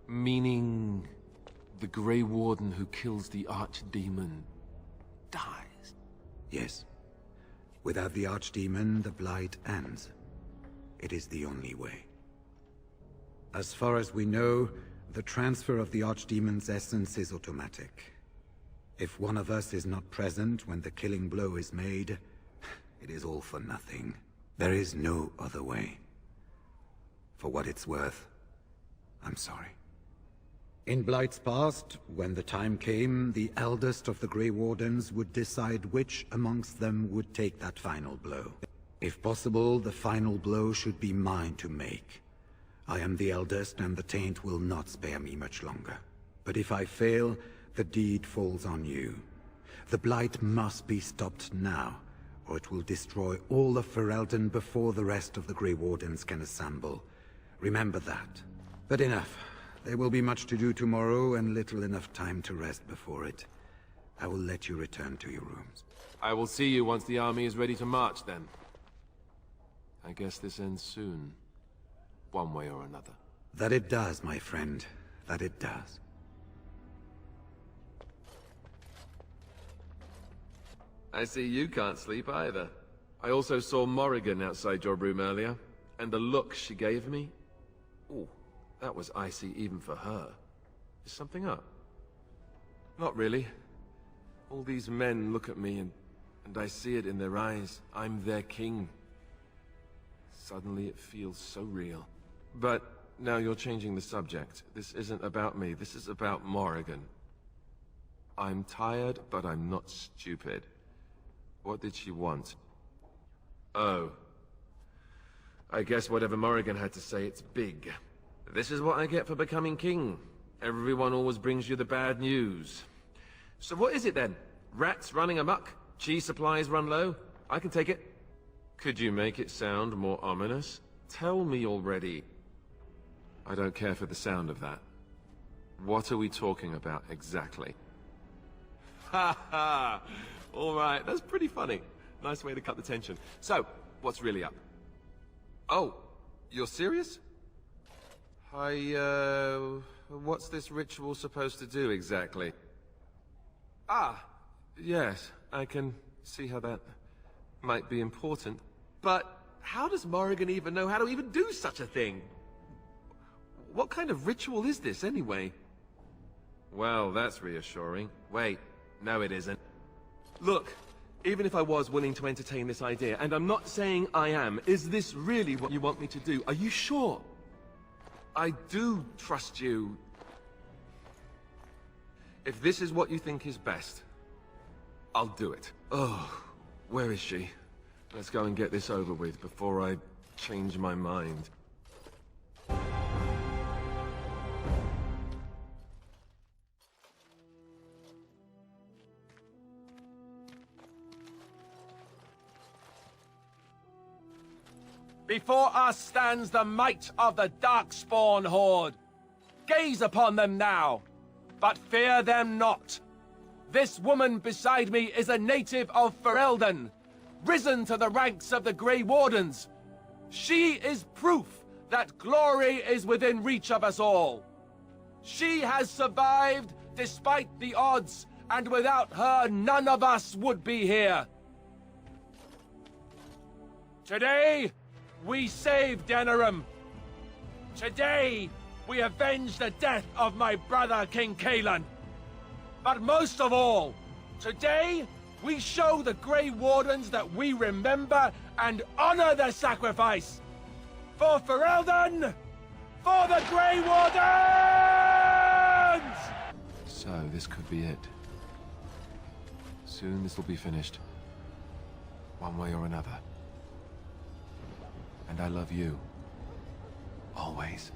Meaning the Grey Warden who kills the Archdemon dies? Yes. Without the Archdemon, the Blight ends. It is the only way. As far as we know, the transfer of the Archdemon's essence is automatic. If one of us is not present when the killing blow is made, it is all for nothing. There is no other way. For what it's worth, I'm sorry. In Blight's past, when the time came, the eldest of the Grey Wardens would decide which amongst them would take that final blow. If possible, the final blow should be mine to make. I am the eldest, and the taint will not spare me much longer. But if I fail, the deed falls on you. The Blight must be stopped now, or it will destroy all of Ferelden before the rest of the Grey Wardens can assemble. Remember that. But enough. There will be much to do tomorrow, and little enough time to rest before it. I will let you return to your rooms. I will see you once the army is ready to march, then. I guess this ends soon. One way or another. That it does, my friend. That it does. I see you can't sleep either. I also saw Morrigan outside your room earlier, and the look she gave me... Ooh, that was icy even for her. Is something up? Not really. All these men look at me, and I see it in their eyes. I'm their king. Suddenly it feels so real. But now you're changing the subject. This isn't about me, this is about Morrigan. I'm tired, but I'm not stupid. What did she want? Oh. I guess whatever Morrigan had to say, it's big. This is what I get for becoming king. Everyone always brings you the bad news. So what is it then? Rats running amok? Cheese supplies run low? I can take it. Could you make it sound more ominous? Tell me already. I don't care for the sound of that. What are we talking about exactly? Ha ha! Alright, that's pretty funny. Nice way to cut the tension. So, what's really up? Oh, you're serious? What's this ritual supposed to do exactly? Ah, yes, I can see how that might be important. But how does Morrigan even know how to even do such a thing? What kind of ritual is this, anyway? Well, that's reassuring. Wait, no it isn't. Look, even if I was willing to entertain this idea, and I'm not saying I am, is this really what you want me to do? Are you sure? I do trust you. If this is what you think is best, I'll do it. Oh, where is she? Let's go and get this over with before I change my mind. Before us stands the might of the Darkspawn Horde. Gaze upon them now, but fear them not. This woman beside me is a native of Ferelden, risen to the ranks of the Grey Wardens. She is proof that glory is within reach of us all. She has survived despite the odds, and without her, none of us would be here. Today, we save Denerim. Today, we avenge the death of my brother, King Cailan. But most of all, today, we show the Grey Wardens that we remember and honor their sacrifice. For Ferelden! For the Grey Wardens! So, this could be it. Soon this will be finished. One way or another. And I love you. Always.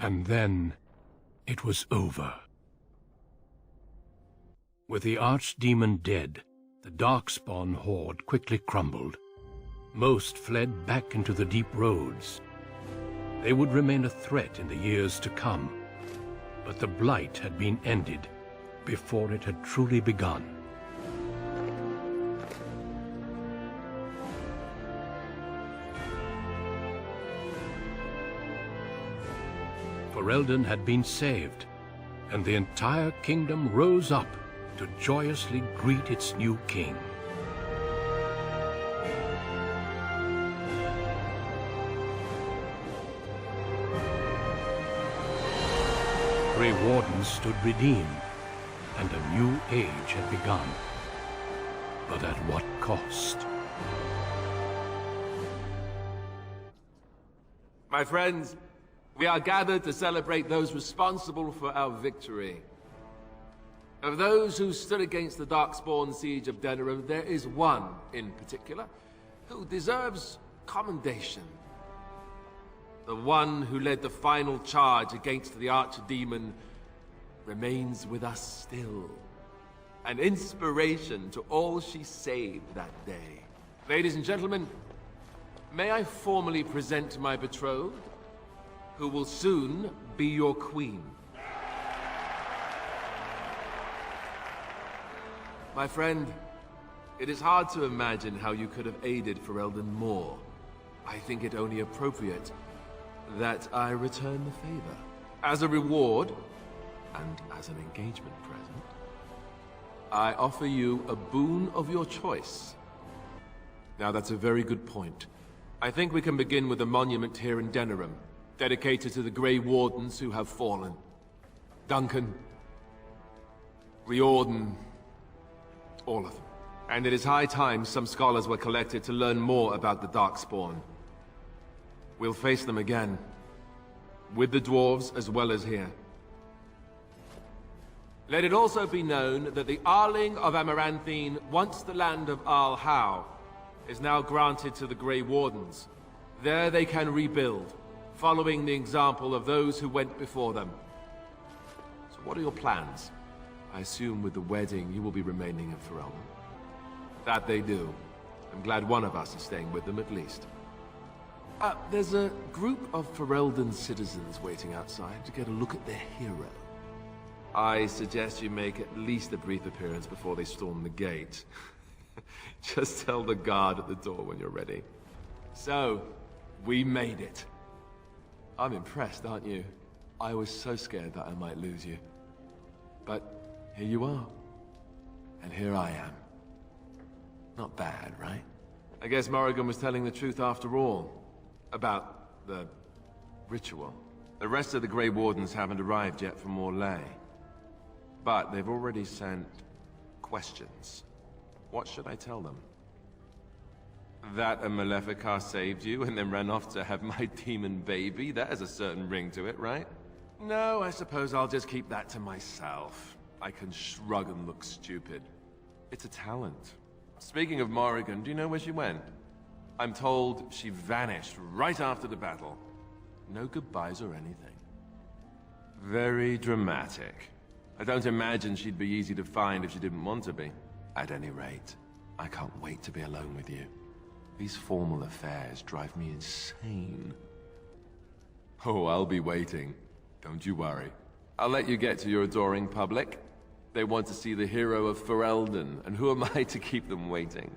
And then, it was over. With the Archdemon dead, the Darkspawn horde quickly crumbled. Most fled back into the deep roads. They would remain a threat in the years to come. But the Blight had been ended before it had truly begun. Ferelden had been saved, and the entire kingdom rose up to joyously greet its new king. Grey Warden stood redeemed, and a new age had begun. But at what cost? My friends, we are gathered to celebrate those responsible for our victory. Of those who stood against the Darkspawn siege of Denerim, there is one in particular who deserves commendation. the one who led the final charge against the archdemon, remains with us still. An inspiration to all she saved that day. Ladies and gentlemen, may I formally present my betrothed, who will soon be your queen. My friend, it is hard to imagine how you could have aided Ferelden more. I think it only appropriate that I return the favor. As a reward, and as an engagement present, I offer you a boon of your choice. Now that's a very good point. I think we can begin with a monument here in Denerim, dedicated to the Grey Wardens who have fallen. Duncan, Riordan, all of them. And it is high time some scholars were collected to learn more about the Darkspawn. We'll face them again, with the dwarves as well as here. Let it also be known that the Arling of Amaranthine, once the land of Arl Howe, is now granted to the Grey Wardens. There they can rebuild, following the example of those who went before them. So what are your plans? I assume with the wedding you will be remaining in Ferelden. That they do. I'm glad one of us is staying with them at least. There's a group of Ferelden citizens waiting outside to get a look at their hero. I suggest you make at least a brief appearance before they storm the gate. Just tell the guard at the door when you're ready. So, we made it. I'm impressed, aren't you? I was so scared that I might lose you. But here you are. And here I am. Not bad, right? I guess Morrigan was telling the truth after all. About the ritual. The rest of the Grey Wardens haven't arrived yet from Morlaix. But they've already sent questions. What should I tell them? That a Maleficar saved you and then ran off to have my demon baby? That has a certain ring to it, right? No, I suppose I'll just keep that to myself. I can shrug and look stupid. It's a talent. Speaking of Morrigan, do you know where she went? I'm told she vanished right after the battle. No goodbyes or anything. Very dramatic. I don't imagine she'd be easy to find if she didn't want to be. At any rate, I can't wait to be alone with you. These formal affairs drive me insane. Oh, I'll be waiting. Don't you worry. I'll let you get to your adoring public. They want to see the hero of Ferelden, and who am I to keep them waiting?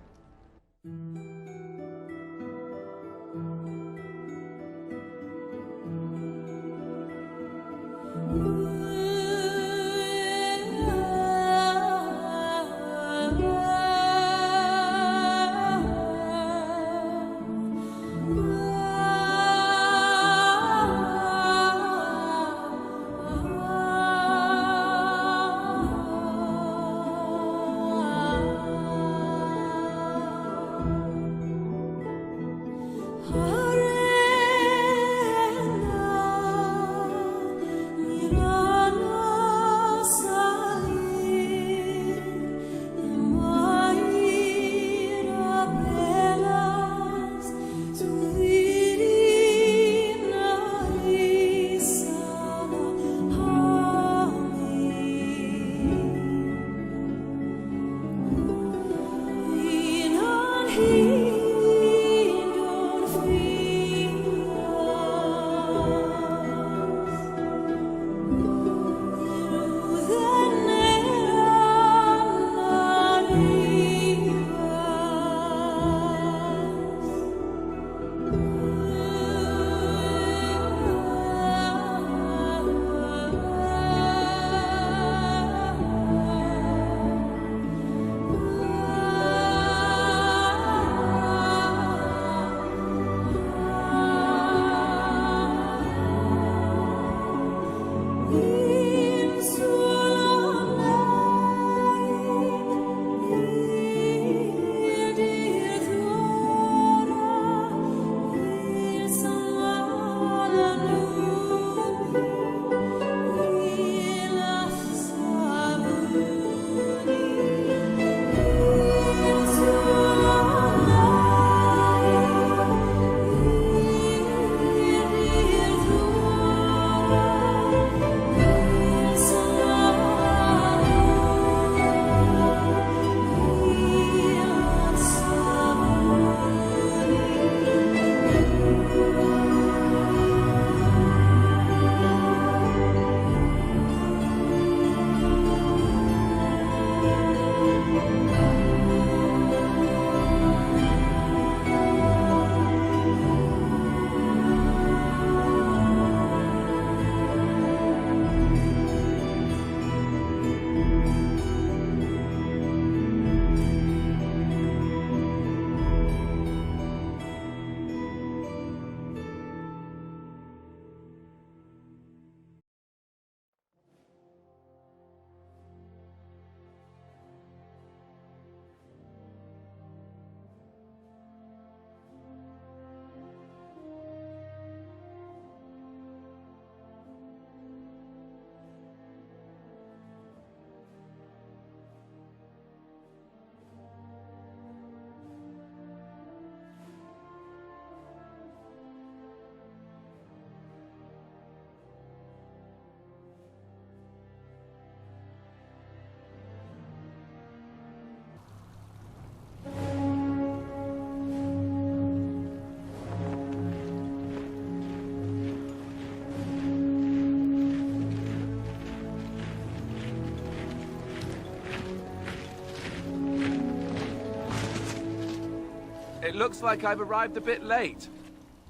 It looks like I've arrived a bit late.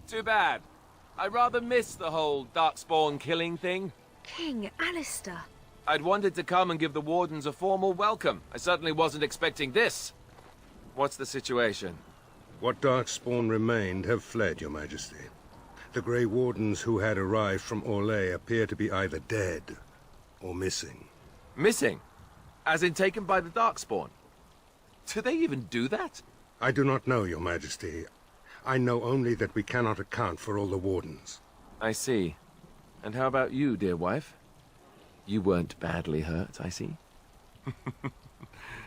Too bad. I rather miss the whole Darkspawn killing thing. King Alistair. I'd wanted to come and give the Wardens a formal welcome. I certainly wasn't expecting this. What's the situation? What Darkspawn remained have fled, Your Majesty. The Grey Wardens who had arrived from Orlais appear to be either dead or missing. Missing? As in taken by the Darkspawn? Do they even do that? I do not know, Your Majesty. I know only that we cannot account for all the Wardens. I see. And how about you, dear wife? You weren't badly hurt, I see.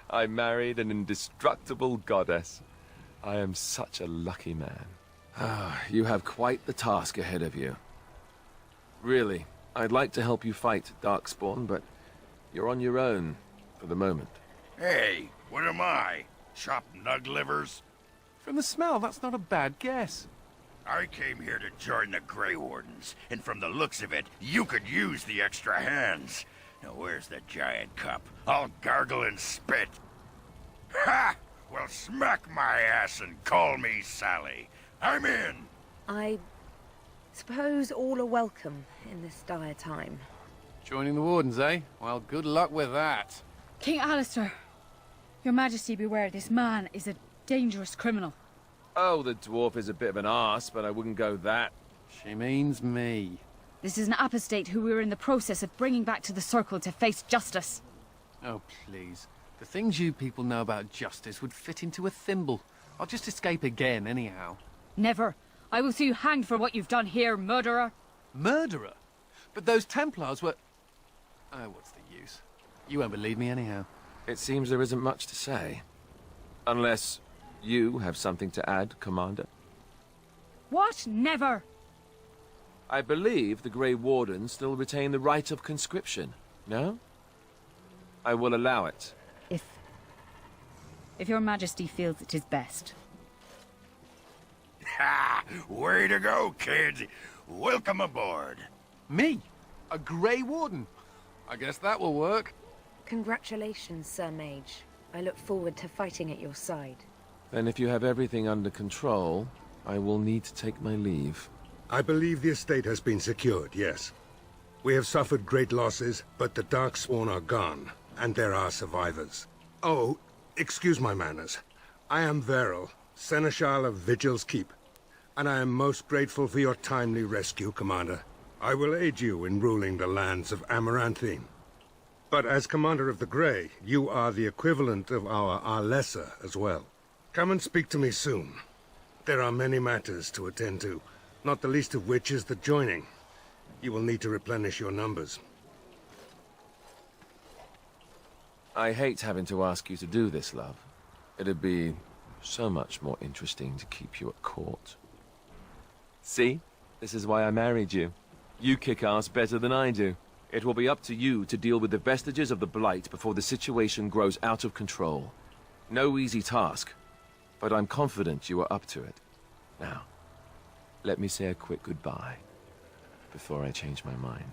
I married an indestructible goddess. I am such a lucky man. Ah, you have quite the task ahead of you. Really, I'd like to help you fight Darkspawn, but you're on your own for the moment. Hey, what am I? Chopped nug livers? From the smell, that's not a bad guess. I came here to join the Grey Wardens, and from the looks of it, you could use the extra hands. Now where's the giant cup? I'll gargle and spit. Ha! Well, smack my ass and call me Sally. I'm in. I suppose all are welcome in this dire time. Joining the Wardens, eh? Well, good luck with that. King Alistair, Your Majesty beware, this man is a dangerous criminal. Oh, the dwarf is a bit of an arse, but I wouldn't go that. She means me. This is an apostate who we are in the process of bringing back to the Circle to face justice. Oh, please. The things you people know about justice would fit into a thimble. I'll just escape again, anyhow. Never. I will see you hanged for what you've done here, murderer. Murderer? But those Templars were... Oh, what's the use? You won't believe me anyhow. It seems there isn't much to say. Unless you have something to add, Commander. What? Never! I believe the Grey Wardens still retain the right of conscription, no? I will allow it. If Your Majesty feels it is best. Ha! Way to go, kids! Welcome aboard. Me? A Grey Warden? I guess that will work. Congratulations, Sir Mage. I look forward to fighting at your side. Then if you have everything under control, I will need to take my leave. I believe the estate has been secured, yes. We have suffered great losses, but the Darkspawn are gone, and there are survivors. Oh, excuse my manners. I am Veril, Seneschal of Vigil's Keep, and I am most grateful for your timely rescue, Commander. I will aid you in ruling the lands of Amaranthine. But as Commander of the Grey, you are the equivalent of our Arlessa as well. Come and speak to me soon. There are many matters to attend to, not the least of which is the joining. You will need to replenish your numbers. I hate having to ask you to do this, love. It'd be so much more interesting to keep you at court. See? This is why I married you. You kick ass better than I do. It will be up to you to deal with the vestiges of the Blight before the situation grows out of control. No easy task, but I'm confident you are up to it. Now, let me say a quick goodbye before I change my mind.